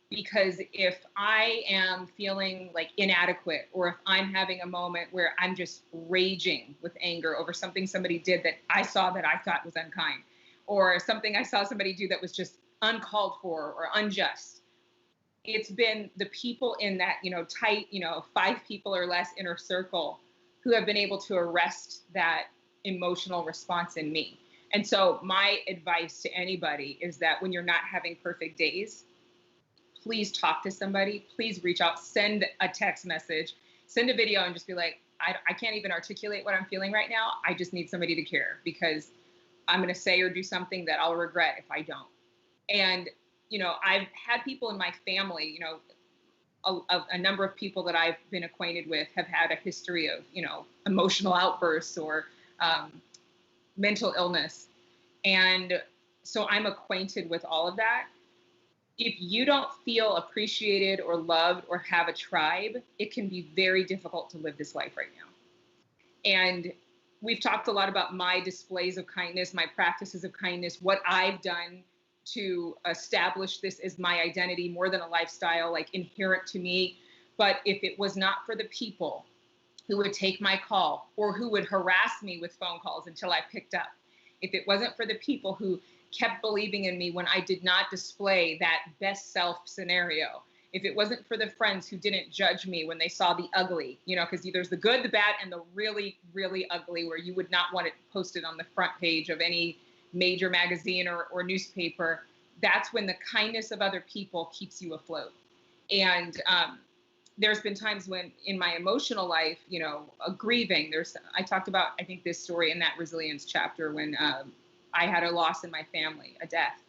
Because if I am feeling inadequate, or if I'm having a moment where I'm just raging with anger over something somebody did that I saw that I thought was unkind, or something I saw somebody do that was just uncalled for or unjust, it's been the people in that, tight, 5 people or less inner circle who have been able to arrest that emotional response in me. And so my advice to anybody is that when you're not having perfect days, please talk to somebody, please reach out, send a text message, send a video, and just be like, I can't even articulate what I'm feeling right now. I just need somebody to care, because I'm going to say or do something that I'll regret if I don't. And, I've had people in my family, a number of people that I've been acquainted with have had a history of, emotional outbursts or mental illness. And so I'm acquainted with all of that. If you don't feel appreciated or loved or have a tribe, it can be very difficult to live this life right now. And we've talked a lot about my displays of kindness, my practices of kindness, what I've done to establish this as my identity more than a lifestyle, like inherent to me. But if it was not for the people who would take my call or who would harass me with phone calls until I picked up, if it wasn't for the people who kept believing in me when I did not display that best self scenario, if it wasn't for the friends who didn't judge me when they saw the ugly, you know, because there's the good, the bad, and the really, really ugly, where you would not want it posted on the front page of any major magazine or newspaper, that's when the kindness of other people keeps you afloat. And there's been times when in my emotional life, you know, grieving, I talked about, I think, this story in that resilience chapter when I had a loss in my family, a death.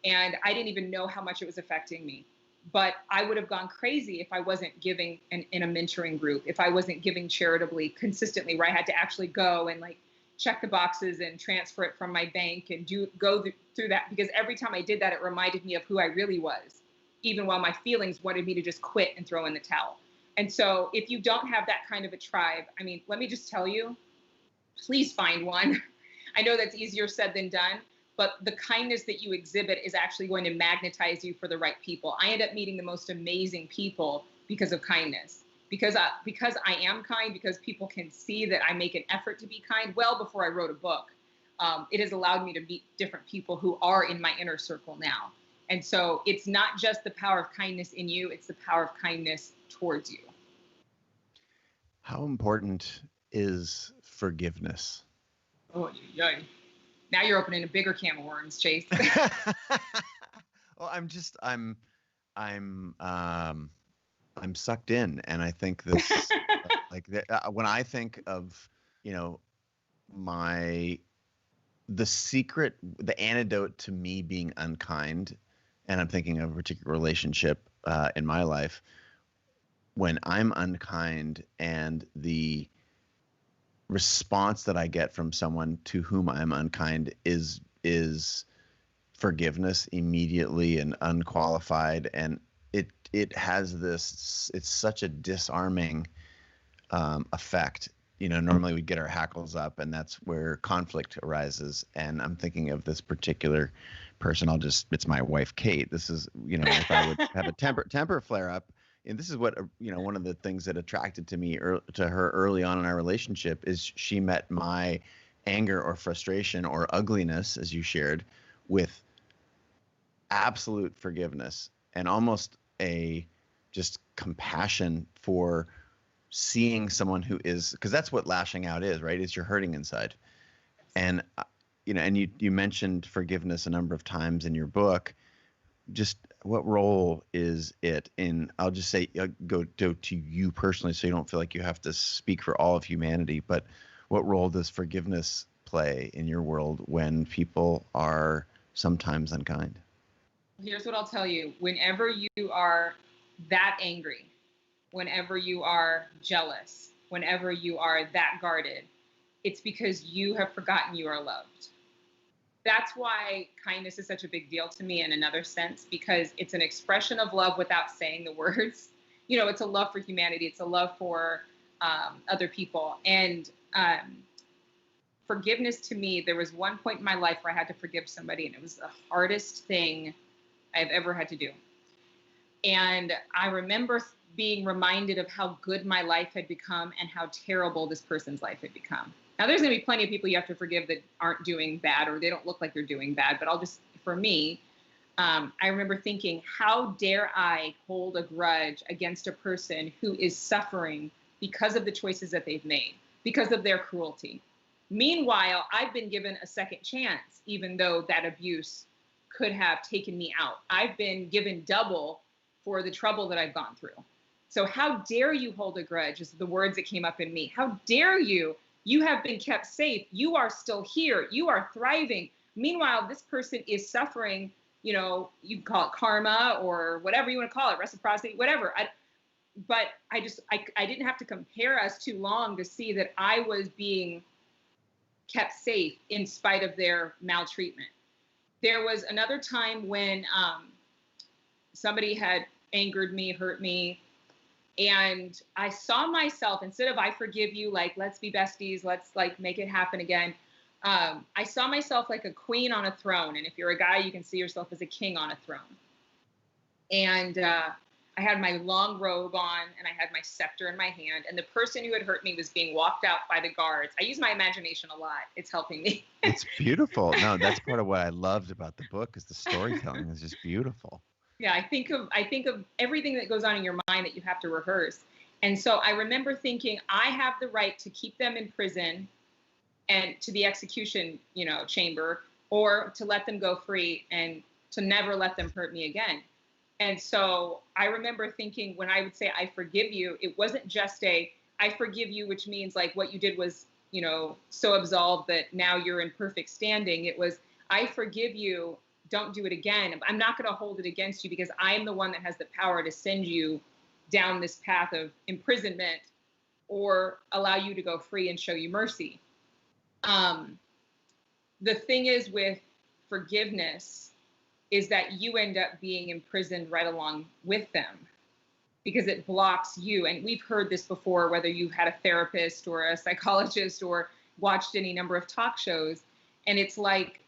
And I didn't even know how much it was affecting me. But I would have gone crazy if I wasn't giving in a mentoring group, if I wasn't giving charitably consistently, where I had to actually go and like check the boxes and transfer it from my bank and go through that. Because every time I did that, it reminded me of who I really was, even while my feelings wanted me to just quit and throw in the towel. And so if you don't have that kind of a tribe, I mean, let me just tell you, please find one. I know that's easier said than done, but the kindness that you exhibit is actually going to magnetize you for the right people. I end up meeting the most amazing people because of kindness, because I am kind, because people can see that I make an effort to be kind well before I wrote a book. It has allowed me to meet different people who are in my inner circle now. And so it's not just the power of kindness in you, it's the power of kindness towards you. How important is forgiveness? Oh, yeah. Now you're opening a bigger can of worms, Chase. Well, I'm sucked in, and I think this, when I think of, you know, the antidote to me being unkind, and I'm thinking of a particular relationship in my life, when I'm unkind and the response that I get from someone to whom I'm unkind is forgiveness immediately and unqualified, and it has this, it's such a disarming effect. You know, normally we get our hackles up, and that's where conflict arises. And I'm thinking of this particular person. It's my wife, Kate. This is, you know, if I would have a temper flare up, and this is what, you know, one of the things that attracted to her early on in our relationship is she met my anger or frustration or ugliness, as you shared, with absolute forgiveness and almost a just compassion for seeing someone who is, because that's what lashing out is, right? Is you're hurting inside. And, you know, and you mentioned forgiveness a number of times in your book. Just what role is it in, I'll just say, go to you personally, so you don't feel like you have to speak for all of humanity, but what role does forgiveness play in your world when people are sometimes unkind? Here's what I'll tell you. Whenever you are that angry, whenever you are jealous, whenever you are that guarded, it's because you have forgotten you are loved. That's why kindness is such a big deal to me in another sense, because it's an expression of love without saying the words. You know, it's a love for humanity. It's a love for other people. And forgiveness to me, there was one point in my life where I had to forgive somebody, and it was the hardest thing I've ever had to do. And I remember being reminded of how good my life had become and how terrible this person's life had become. Now, there's going to be plenty of people you have to forgive that aren't doing bad, or they don't look like they're doing bad. But for me, I remember thinking, how dare I hold a grudge against a person who is suffering because of the choices that they've made, because of their cruelty. Meanwhile, I've been given a second chance, even though that abuse could have taken me out. I've been given double for the trouble that I've gone through. So how dare you hold a grudge, is the words that came up in me. How dare you? You have been kept safe. You are still here. You are thriving. Meanwhile, this person is suffering, you know, you can call it karma or whatever you want to call it, reciprocity, whatever. But I didn't have to compare us too long to see that I was being kept safe in spite of their maltreatment. There was another time when somebody had angered me, hurt me, and I saw myself, instead of I forgive you, like, let's be besties, let's like make it happen again, I saw myself like a queen on a throne. And if you're a guy, you can see yourself as a king on a throne. And I had my long robe on and I had my scepter in my hand. And the person who had hurt me was being walked out by the guards. I use my imagination a lot. It's helping me. It's beautiful. No, that's part of what I loved about the book, is the storytelling is just beautiful. Yeah, I think of everything that goes on in your mind that you have to rehearse. And so I remember thinking, I have the right to keep them in prison and to the execution, chamber, or to let them go free and to never let them hurt me again. And so I remember thinking, when I would say, I forgive you, it wasn't just I forgive you, which means like what you did was, so absolved that now you're in perfect standing. It was, I forgive you, don't do it again. I'm not going to hold it against you because I am the one that has the power to send you down this path of imprisonment or allow you to go free and show you mercy. The thing is with forgiveness is that you end up being imprisoned right along with them because it blocks you. And we've heard this before, whether you've had a therapist or a psychologist or watched any number of talk shows. And it's like,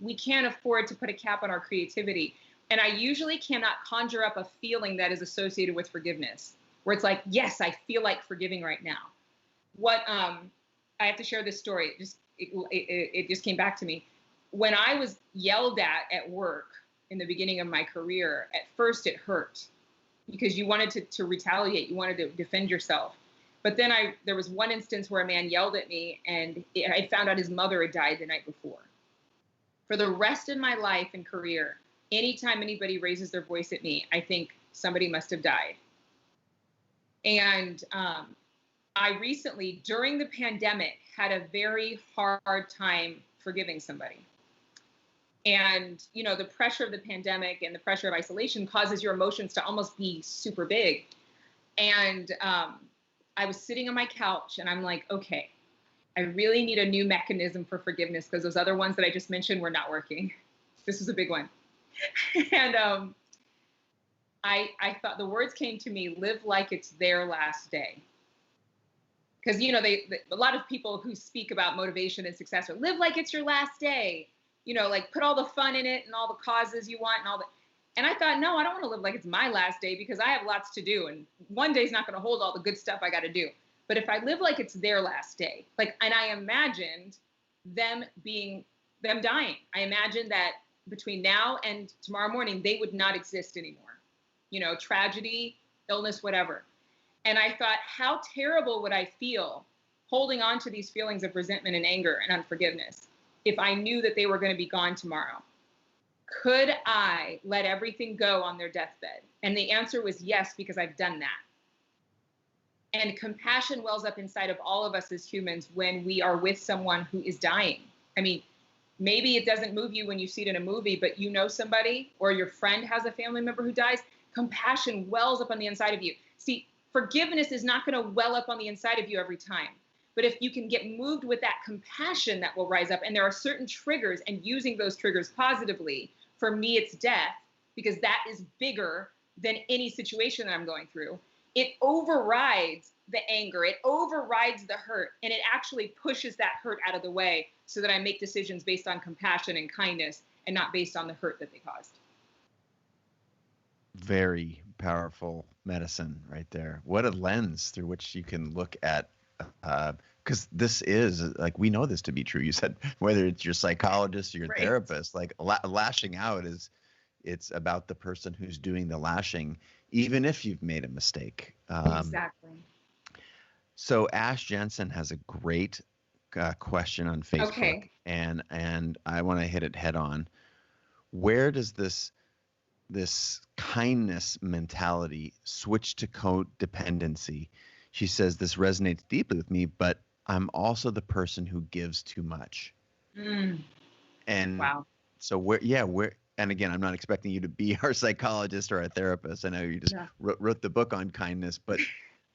we can't afford to put a cap on our creativity. And I usually cannot conjure up a feeling that is associated with forgiveness, where it's like, yes, I feel like forgiving right now. I have to share this story. It just came back to me. When I was yelled at work in the beginning of my career, at first it hurt because you wanted to retaliate. You wanted to defend yourself. But then there was one instance where a man yelled at me and I found out his mother had died the night before. For the rest of my life and career, anytime anybody raises their voice at me, I think somebody must have died. And I recently, during the pandemic, had a very hard time forgiving somebody. And, the pressure of the pandemic and the pressure of isolation causes your emotions to almost be super big. And I was sitting on my couch and I'm like, okay, I really need a new mechanism for forgiveness because those other ones that I just mentioned were not working. This was a big one. And I thought the words came to me, live like it's their last day. Because, a lot of people who speak about motivation and success are live like it's your last day, like put all the fun in it and all the causes you want and all that. And I thought, no, I don't want to live like it's my last day because I have lots to do. And one day's not going to hold all the good stuff I got to do. But if I live like it's their last day, and I imagined them dying. I imagined that between now and tomorrow morning, they would not exist anymore. Tragedy, illness, whatever. And I thought, how terrible would I feel holding on to these feelings of resentment and anger and unforgiveness if I knew that they were going to be gone tomorrow? Could I let everything go on their deathbed? And the answer was yes, because I've done that. And compassion wells up inside of all of us as humans when we are with someone who is dying. I mean, maybe it doesn't move you when you see it in a movie, but somebody or your friend has a family member who dies, compassion wells up on the inside of you. See, forgiveness is not going to well up on the inside of you every time. But if you can get moved with that compassion, that will rise up. And there are certain triggers, and using those triggers positively, for me, it's death, because that is bigger than any situation that I'm going through. It overrides the anger, it overrides the hurt, and it actually pushes that hurt out of the way so that I make decisions based on compassion and kindness and not based on the hurt that they caused. Very powerful medicine right there. What a lens through which you can look at, because this is, we know this to be true. You said whether it's your psychologist or your therapist, lashing out it's about the person who's doing the lashing, even if you've made a mistake. Exactly. So Ash Jensen has a great question on Facebook, okay. and I want to hit it head on. Where does this kindness mentality switch to codependency? She says, this resonates deeply with me, but I'm also the person who gives too much. And wow. So where, and again, I'm not expecting you to be our psychologist or our therapist. I know you just wrote the book on kindness, but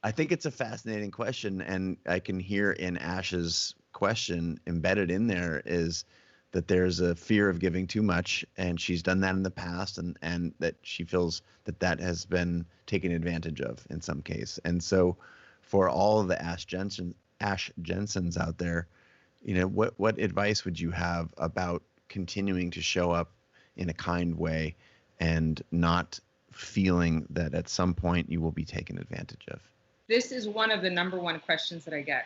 I think it's a fascinating question. And I can hear in Ash's question embedded in there is that there's a fear of giving too much, and she's done that in the past, and that she feels that has been taken advantage of in some case. And so for all of the Ash Jensens out there, What advice would you have about continuing to show up in a kind way and not feeling that at some point you will be taken advantage of? This is one of the number one questions that I get,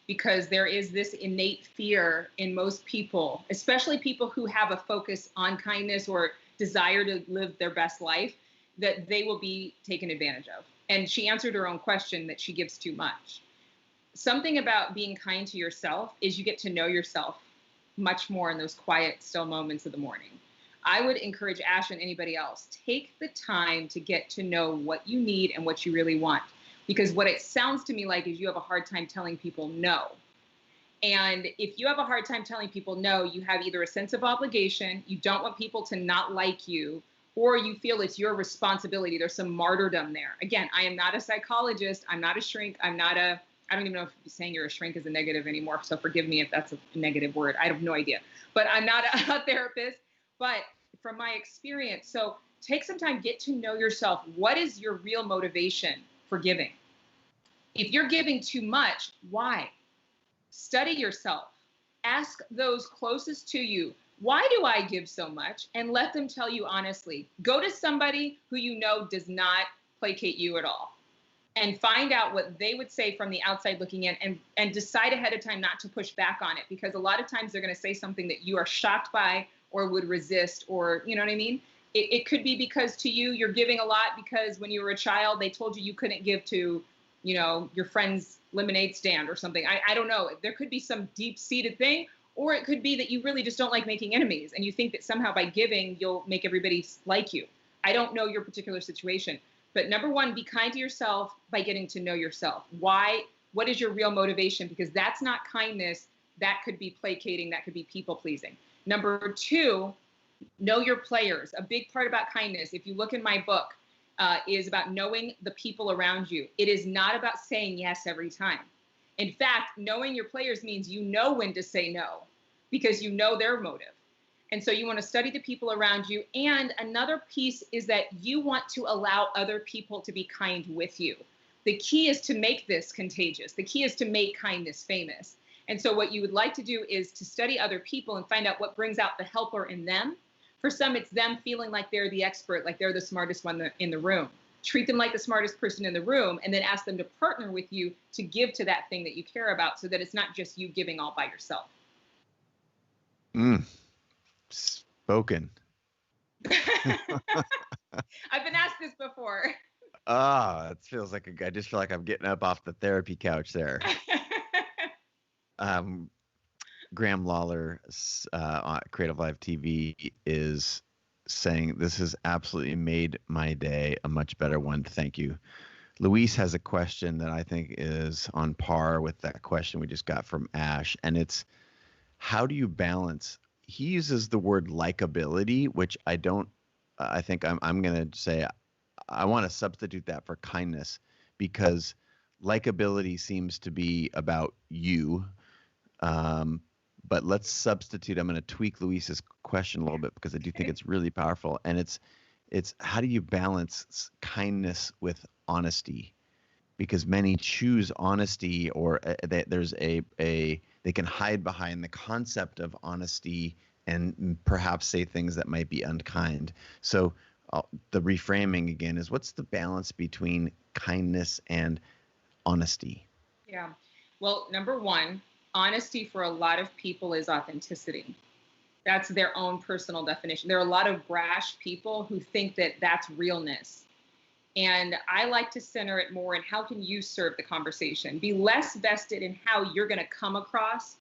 because there is this innate fear in most people, especially people who have a focus on kindness or desire to live their best life, that they will be taken advantage of. And she answered her own question that she gives too much. Something about being kind to yourself is you get to know yourself much more in those quiet, still moments of the morning. I would encourage Ash and anybody else, take the time to get to know what you need and what you really want. Because what it sounds to me like is you have a hard time telling people no. And if you have a hard time telling people no, you have either a sense of obligation, you don't want people to not like you, or you feel it's your responsibility. There's some martyrdom there. Again, I am not a psychologist. I'm not a shrink. I don't even know if saying you're a shrink is a negative anymore. So forgive me if that's a negative word. I have no idea. But I'm not a therapist. But from my experience, so take some time, get to know yourself. What is your real motivation for giving? If you're giving too much, why? Study yourself. Ask those closest to you, why do I give so much? And let them tell you honestly. Go to somebody who you know does not placate you at all, and find out what they would say from the outside looking in, and decide ahead of time not to push back on it, because a lot of times they're going to say something that you are shocked by or would resist, or you know what I mean? It could be because to you, you're giving a lot because when you were a child, they told you couldn't give to, your friend's lemonade stand or something. I don't know. There could be some deep-seated thing, or it could be that you really just don't like making enemies and you think that somehow by giving, you'll make everybody like you. I don't know your particular situation. But number one, be kind to yourself by getting to know yourself. Why? What is your real motivation? Because that's not kindness. That could be placating. That could be people pleasing. Number two, know your players. A big part about kindness, if you look in my book, is about knowing the people around you. It is not about saying yes every time. In fact, knowing your players means you know when to say no, because you know their motive. And so you want to study the people around you. And another piece is that you want to allow other people to be kind with you. The key is to make this contagious. The key is to make kindness famous. And so what you would like to do is to study other people and find out what brings out the helper in them. For some, it's them feeling like they're the expert, like they're the smartest one in the room. Treat them like the smartest person in the room, and then ask them to partner with you to give to that thing that you care about, so that it's not just you giving all by yourself. Spoken. I've been asked this before. It feels like I just feel like I'm getting up off the therapy couch there. Graham Lawler on CreativeLive TV is saying, this has absolutely made my day a much better one. Thank you. Luis has a question that I think is on par with that question we just got from Ash. And it's, how do you balance? He uses the word likability, which I think I'm going to say, I want to substitute that for kindness, because likability seems to be about you. But let's substitute. I'm going to tweak Luis's question a little bit, because I do think it's really powerful. And it's how do you balance kindness with honesty? Because many choose honesty, or they can hide behind the concept of honesty and perhaps say things that might be unkind. So the reframing again is, what's the balance between kindness and honesty? Yeah. Well, number one, honesty for a lot of people is authenticity. That's their own personal definition. There are a lot of brash people who think that that's realness. And I like to center it more in how can you serve the conversation? Be less vested in how you're going to come across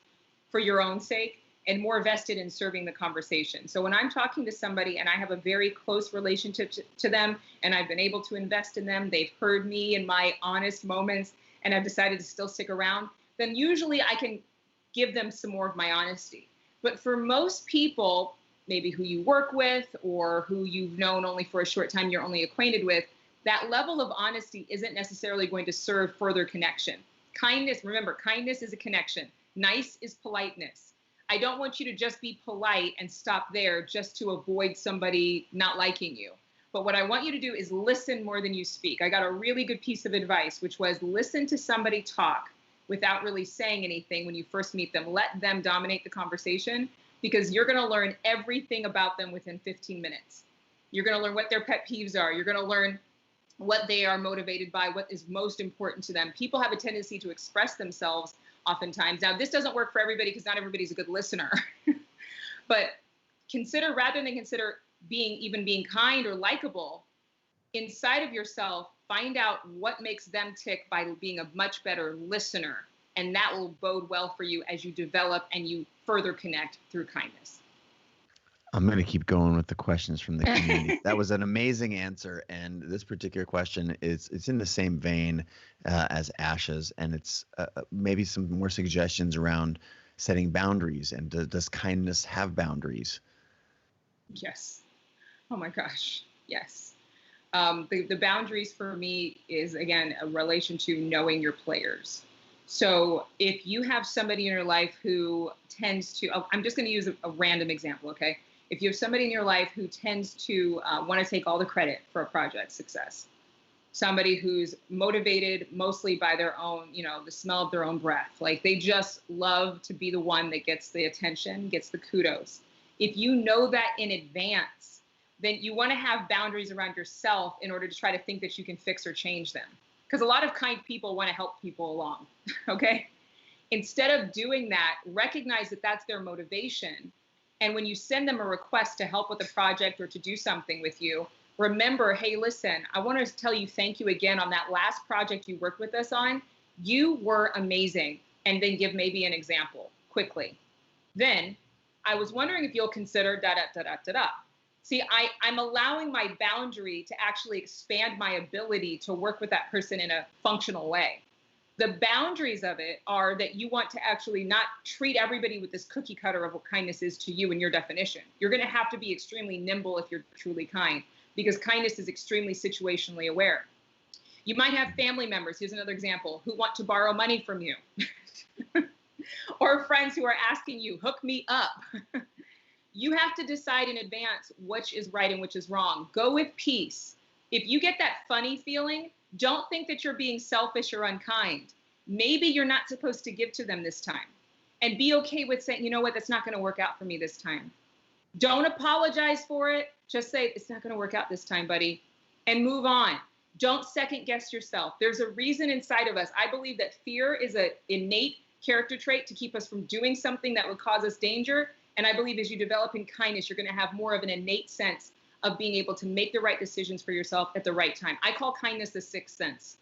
for your own sake, and more vested in serving the conversation. So when I'm talking to somebody and I have a very close relationship to them, and I've been able to invest in them, they've heard me in my honest moments, and I've decided to still stick around, then usually I can give them some more of my honesty. But for most people, maybe who you work with or who you've known only for a short time, you're only acquainted with, that level of honesty isn't necessarily going to serve further connection. Kindness, remember, kindness is a connection. Nice is politeness. I don't want you to just be polite and stop there just to avoid somebody not liking you. But what I want you to do is listen more than you speak. I got a really good piece of advice, which was listen to somebody talk without really saying anything when you first meet them. Let them dominate the conversation, because you're going to learn everything about them within 15 minutes. You're going to learn what their pet peeves are. You're going to learn what they are motivated by, what is most important to them. People have a tendency to express themselves oftentimes. Now, this doesn't work for everybody because not everybody's a good listener. But rather than consider being kind or likable, inside of yourself, find out what makes them tick by being a much better listener. And that will bode well for you as you develop and you further connect through kindness. I'm going to keep going with the questions from the community. That was an amazing answer. And this particular question it's in the same vein as Ash's, and it's maybe some more suggestions around setting boundaries. And does kindness have boundaries? Yes. Oh my gosh. Yes. The boundaries for me is, again, a relation to knowing your players. So if you have somebody in your life who tends to, I'm just going to use a random example, okay? If you have somebody in your life who tends to want to take all the credit for a project's success, somebody who's motivated mostly by their own, the smell of their own breath, like they just love to be the one that gets the attention, gets the kudos. If you know that in advance, then you want to have boundaries around yourself in order to try to think that you can fix or change them. Because a lot of kind people want to help people along, okay? Instead of doing that, recognize that that's their motivation. And when you send them a request to help with a project or to do something with you, remember, hey, listen, I want to tell you thank you again on that last project you worked with us on. You were amazing. And then give maybe an example quickly. Then I was wondering if you'll consider da-da-da-da-da-da. See, I'm allowing my boundary to actually expand my ability to work with that person in a functional way. The boundaries of it are that you want to actually not treat everybody with this cookie cutter of what kindness is to you and your definition. You're going to have to be extremely nimble if you're truly kind, because kindness is extremely situationally aware. You might have family members, here's another example, who want to borrow money from you. Or friends who are asking you, hook me up. You have to decide in advance which is right and which is wrong. Go with peace. If you get that funny feeling, don't think that you're being selfish or unkind. Maybe you're not supposed to give to them this time. And be okay with saying, you know what, that's not going to work out for me this time. Don't apologize for it. Just say, it's not going to work out this time, buddy. And move on. Don't second guess yourself. There's a reason inside of us. I believe that fear is an innate character trait to keep us from doing something that would cause us danger. And I believe as you develop in kindness, you're going to have more of an innate sense of being able to make the right decisions for yourself at the right time. I call kindness the sixth sense.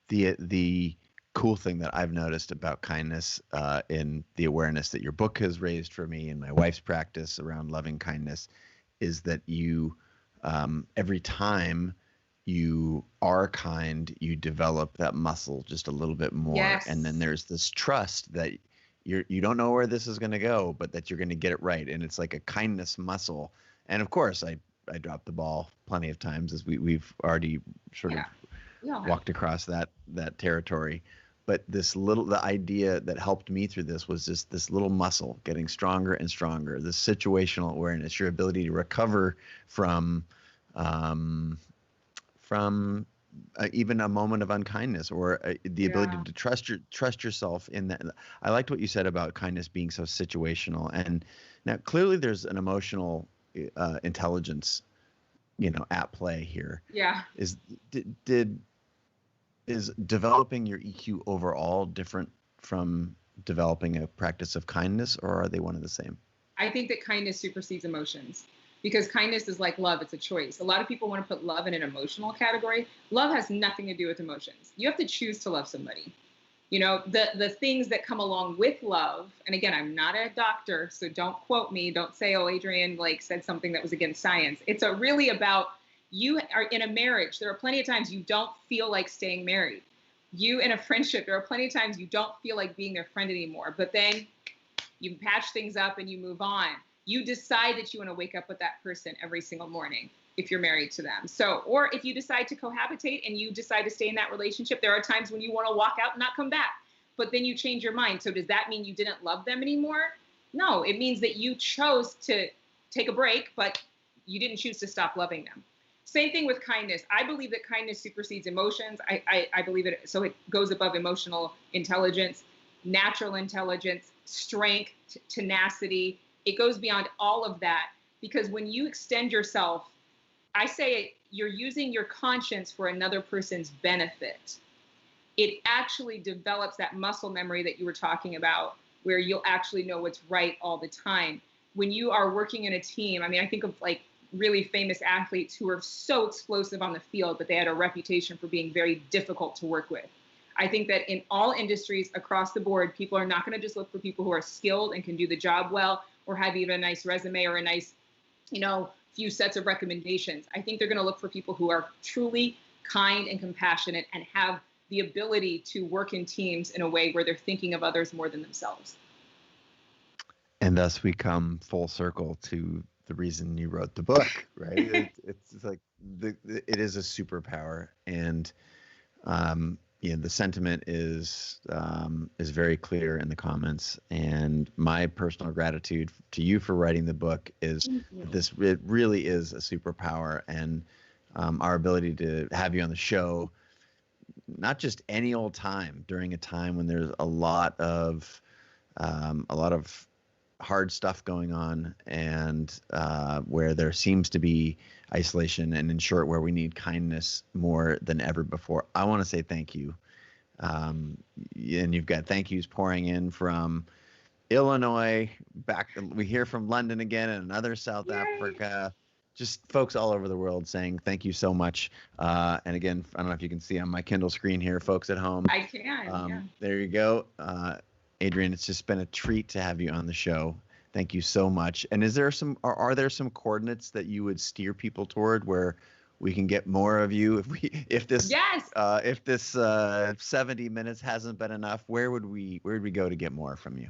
The cool thing that I've noticed about kindness in the awareness that your book has raised for me and my wife's practice around loving kindness is that you, every time you are kind, you develop that muscle just a little bit more. Yes. And then there's this trust that you don't know where this is going to go, but that you're going to get it right. And it's like a kindness muscle. And of course, I dropped the ball plenty of times, as we've already sort of walked across that territory. But the idea that helped me through this was just this little muscle getting stronger and stronger, this situational awareness, your ability to recover from even a moment of unkindness, or the ability to trust yourself in that. I liked what you said about kindness being so situational. And now clearly there's an emotional intelligence, at play here. Yeah. Is developing your EQ overall different from developing a practice of kindness, or are they one and the same? I think that kindness supersedes emotions, because kindness is like love. It's a choice. A lot of people want to put love in an emotional category. Love has nothing to do with emotions. You have to choose to love somebody. The things that come along with love, and again, I'm not a doctor, so don't quote me. Don't say, oh, Adrienne said something that was against science. It's really about, you are in a marriage. There are plenty of times you don't feel like staying married. You in a friendship, there are plenty of times you don't feel like being their friend anymore, but then you patch things up and you move on. You decide that you want to wake up with that person every single morning if you're married to them. So, or if you decide to cohabitate and you decide to stay in that relationship, there are times when you want to walk out and not come back, but then you change your mind. So does that mean you didn't love them anymore? No, it means that you chose to take a break, but you didn't choose to stop loving them. Same thing with kindness. I believe that kindness supersedes emotions. I believe it. So it goes above emotional intelligence, natural intelligence, strength, tenacity. It goes beyond all of that, because when you extend yourself, I say you're using your conscience for another person's benefit. It actually develops that muscle memory that you were talking about, where you'll actually know what's right all the time. When you are working in a team, I mean, I think of like really famous athletes who are so explosive on the field, but they had a reputation for being very difficult to work with. I think that in all industries across the board, people are not going to just look for people who are skilled and can do the job well, or have even a nice resume or a nice, few sets of recommendations. I think they're going to look for people who are truly kind and compassionate and have the ability to work in teams in a way where they're thinking of others more than themselves. And thus we come full circle to the reason you wrote the book, right? It's like it is a superpower, and the sentiment is very clear in the comments. And my personal gratitude to you for writing the book is that it really is a superpower, and our ability to have you on the show, not just any old time, during a time when there's a lot of hard stuff going on, and where there seems to be isolation, and in short, where we need kindness more than ever before. I want to say thank you. And you've got thank yous pouring in from Illinois, back, we hear from London again, and another South Africa, just folks all over the world saying thank you so much. And again, I don't know if you can see on my Kindle screen here, folks at home. I can. There you go. Adrienne, it's just been a treat to have you on the show. Thank you so much. And are there some coordinates that you would steer people toward where we can get more of you? If this 70 minutes hasn't been enough, where would we go to get more from you?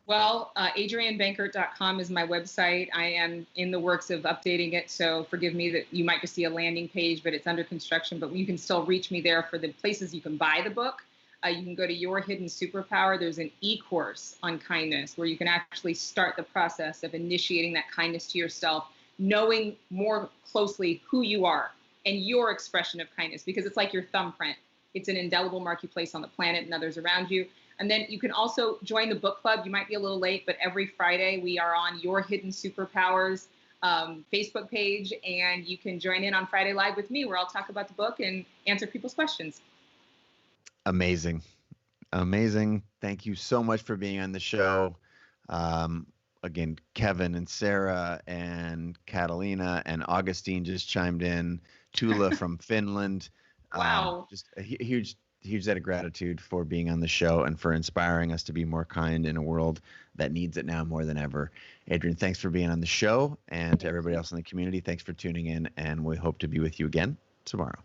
Well, adriennebankert.com is my website. I am in the works of updating it, so forgive me that you might just see a landing page, but it's under construction. But you can still reach me there for the places you can buy the book. You can go to Your Hidden Superpower. There's an e-course on kindness where you can actually start the process of initiating that kindness to yourself, knowing more closely who you are and your expression of kindness, because it's like your thumbprint. It's an indelible mark you place on the planet and others around you. And then you can also join the book club. You might be a little late, but every Friday we are on Your Hidden Superpowers Facebook page, and you can join in on Friday Live with me, where I'll talk about the book and answer people's questions. Amazing. Thank you so much for being on the show. Again, Kevin and Sarah and Catalina and Augustine just chimed in. Tula from Finland. Wow. Just a huge debt of gratitude for being on the show and for inspiring us to be more kind in a world that needs it now more than ever. Adrienne, thanks for being on the show, and to everybody else in the community, thanks for tuning in, and we hope to be with you again tomorrow.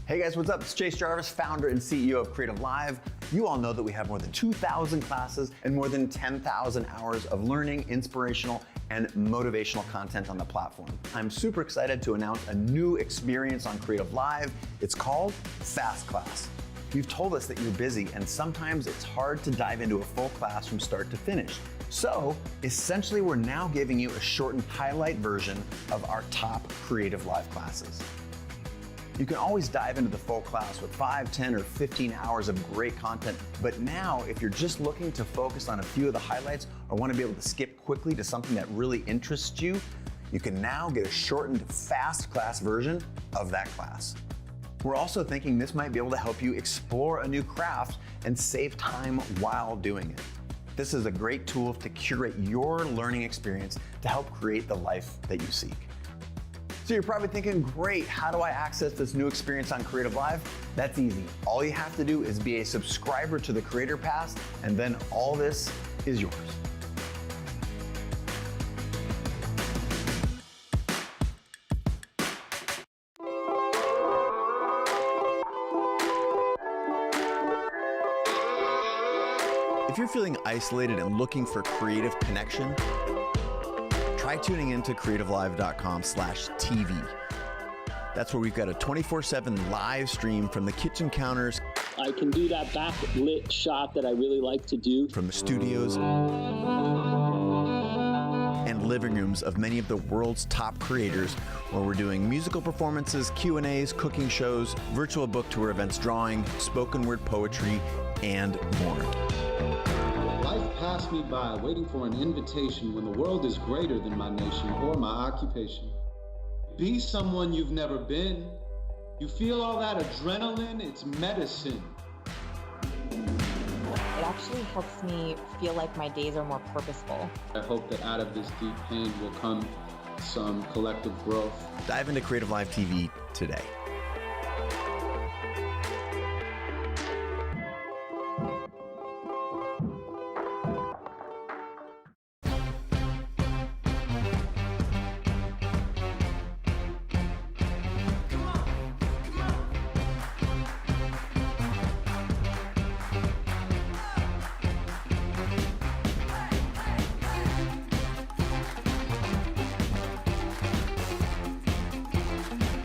Hey guys, what's up? It's Chase Jarvis, founder and CEO of CreativeLive. You all know that we have more than 2,000 classes and more than 10,000 hours of learning, inspirational, and motivational content on the platform. I'm super excited to announce a new experience on CreativeLive. It's called Fast Class. You've told us that you're busy and sometimes it's hard to dive into a full class from start to finish. So essentially, we're now giving you a shortened highlight version of our top CreativeLive classes. You can always dive into the full class with 5, 10, or 15 hours of great content. But now, if you're just looking to focus on a few of the highlights or want to be able to skip quickly to something that really interests you, you can now get a shortened fast class version of that class. We're also thinking this might be able to help you explore a new craft and save time while doing it. This is a great tool to curate your learning experience to help create the life that you seek. So you're probably thinking, great, how do I access this new experience on CreativeLive? That's easy. All you have to do is be a subscriber to the Creator Pass, and then all this is yours. If you're feeling isolated and looking for creative connection, try tuning into creativelive.com/TV. That's where we've got a 24/7 live stream from the kitchen counters. I can do that backlit shot that I really like to do. From the studios and living rooms of many of the world's top creators, where we're doing musical performances, Q&As, cooking shows, virtual book tour events, drawing, spoken word poetry, and more. Life passed me by waiting for an invitation when the world is greater than my nation or my occupation. Be someone you've never been. You feel all that adrenaline, it's medicine. It actually helps me feel like my days are more purposeful. I hope that out of this deep pain will come some collective growth. Dive into Creative Live TV today.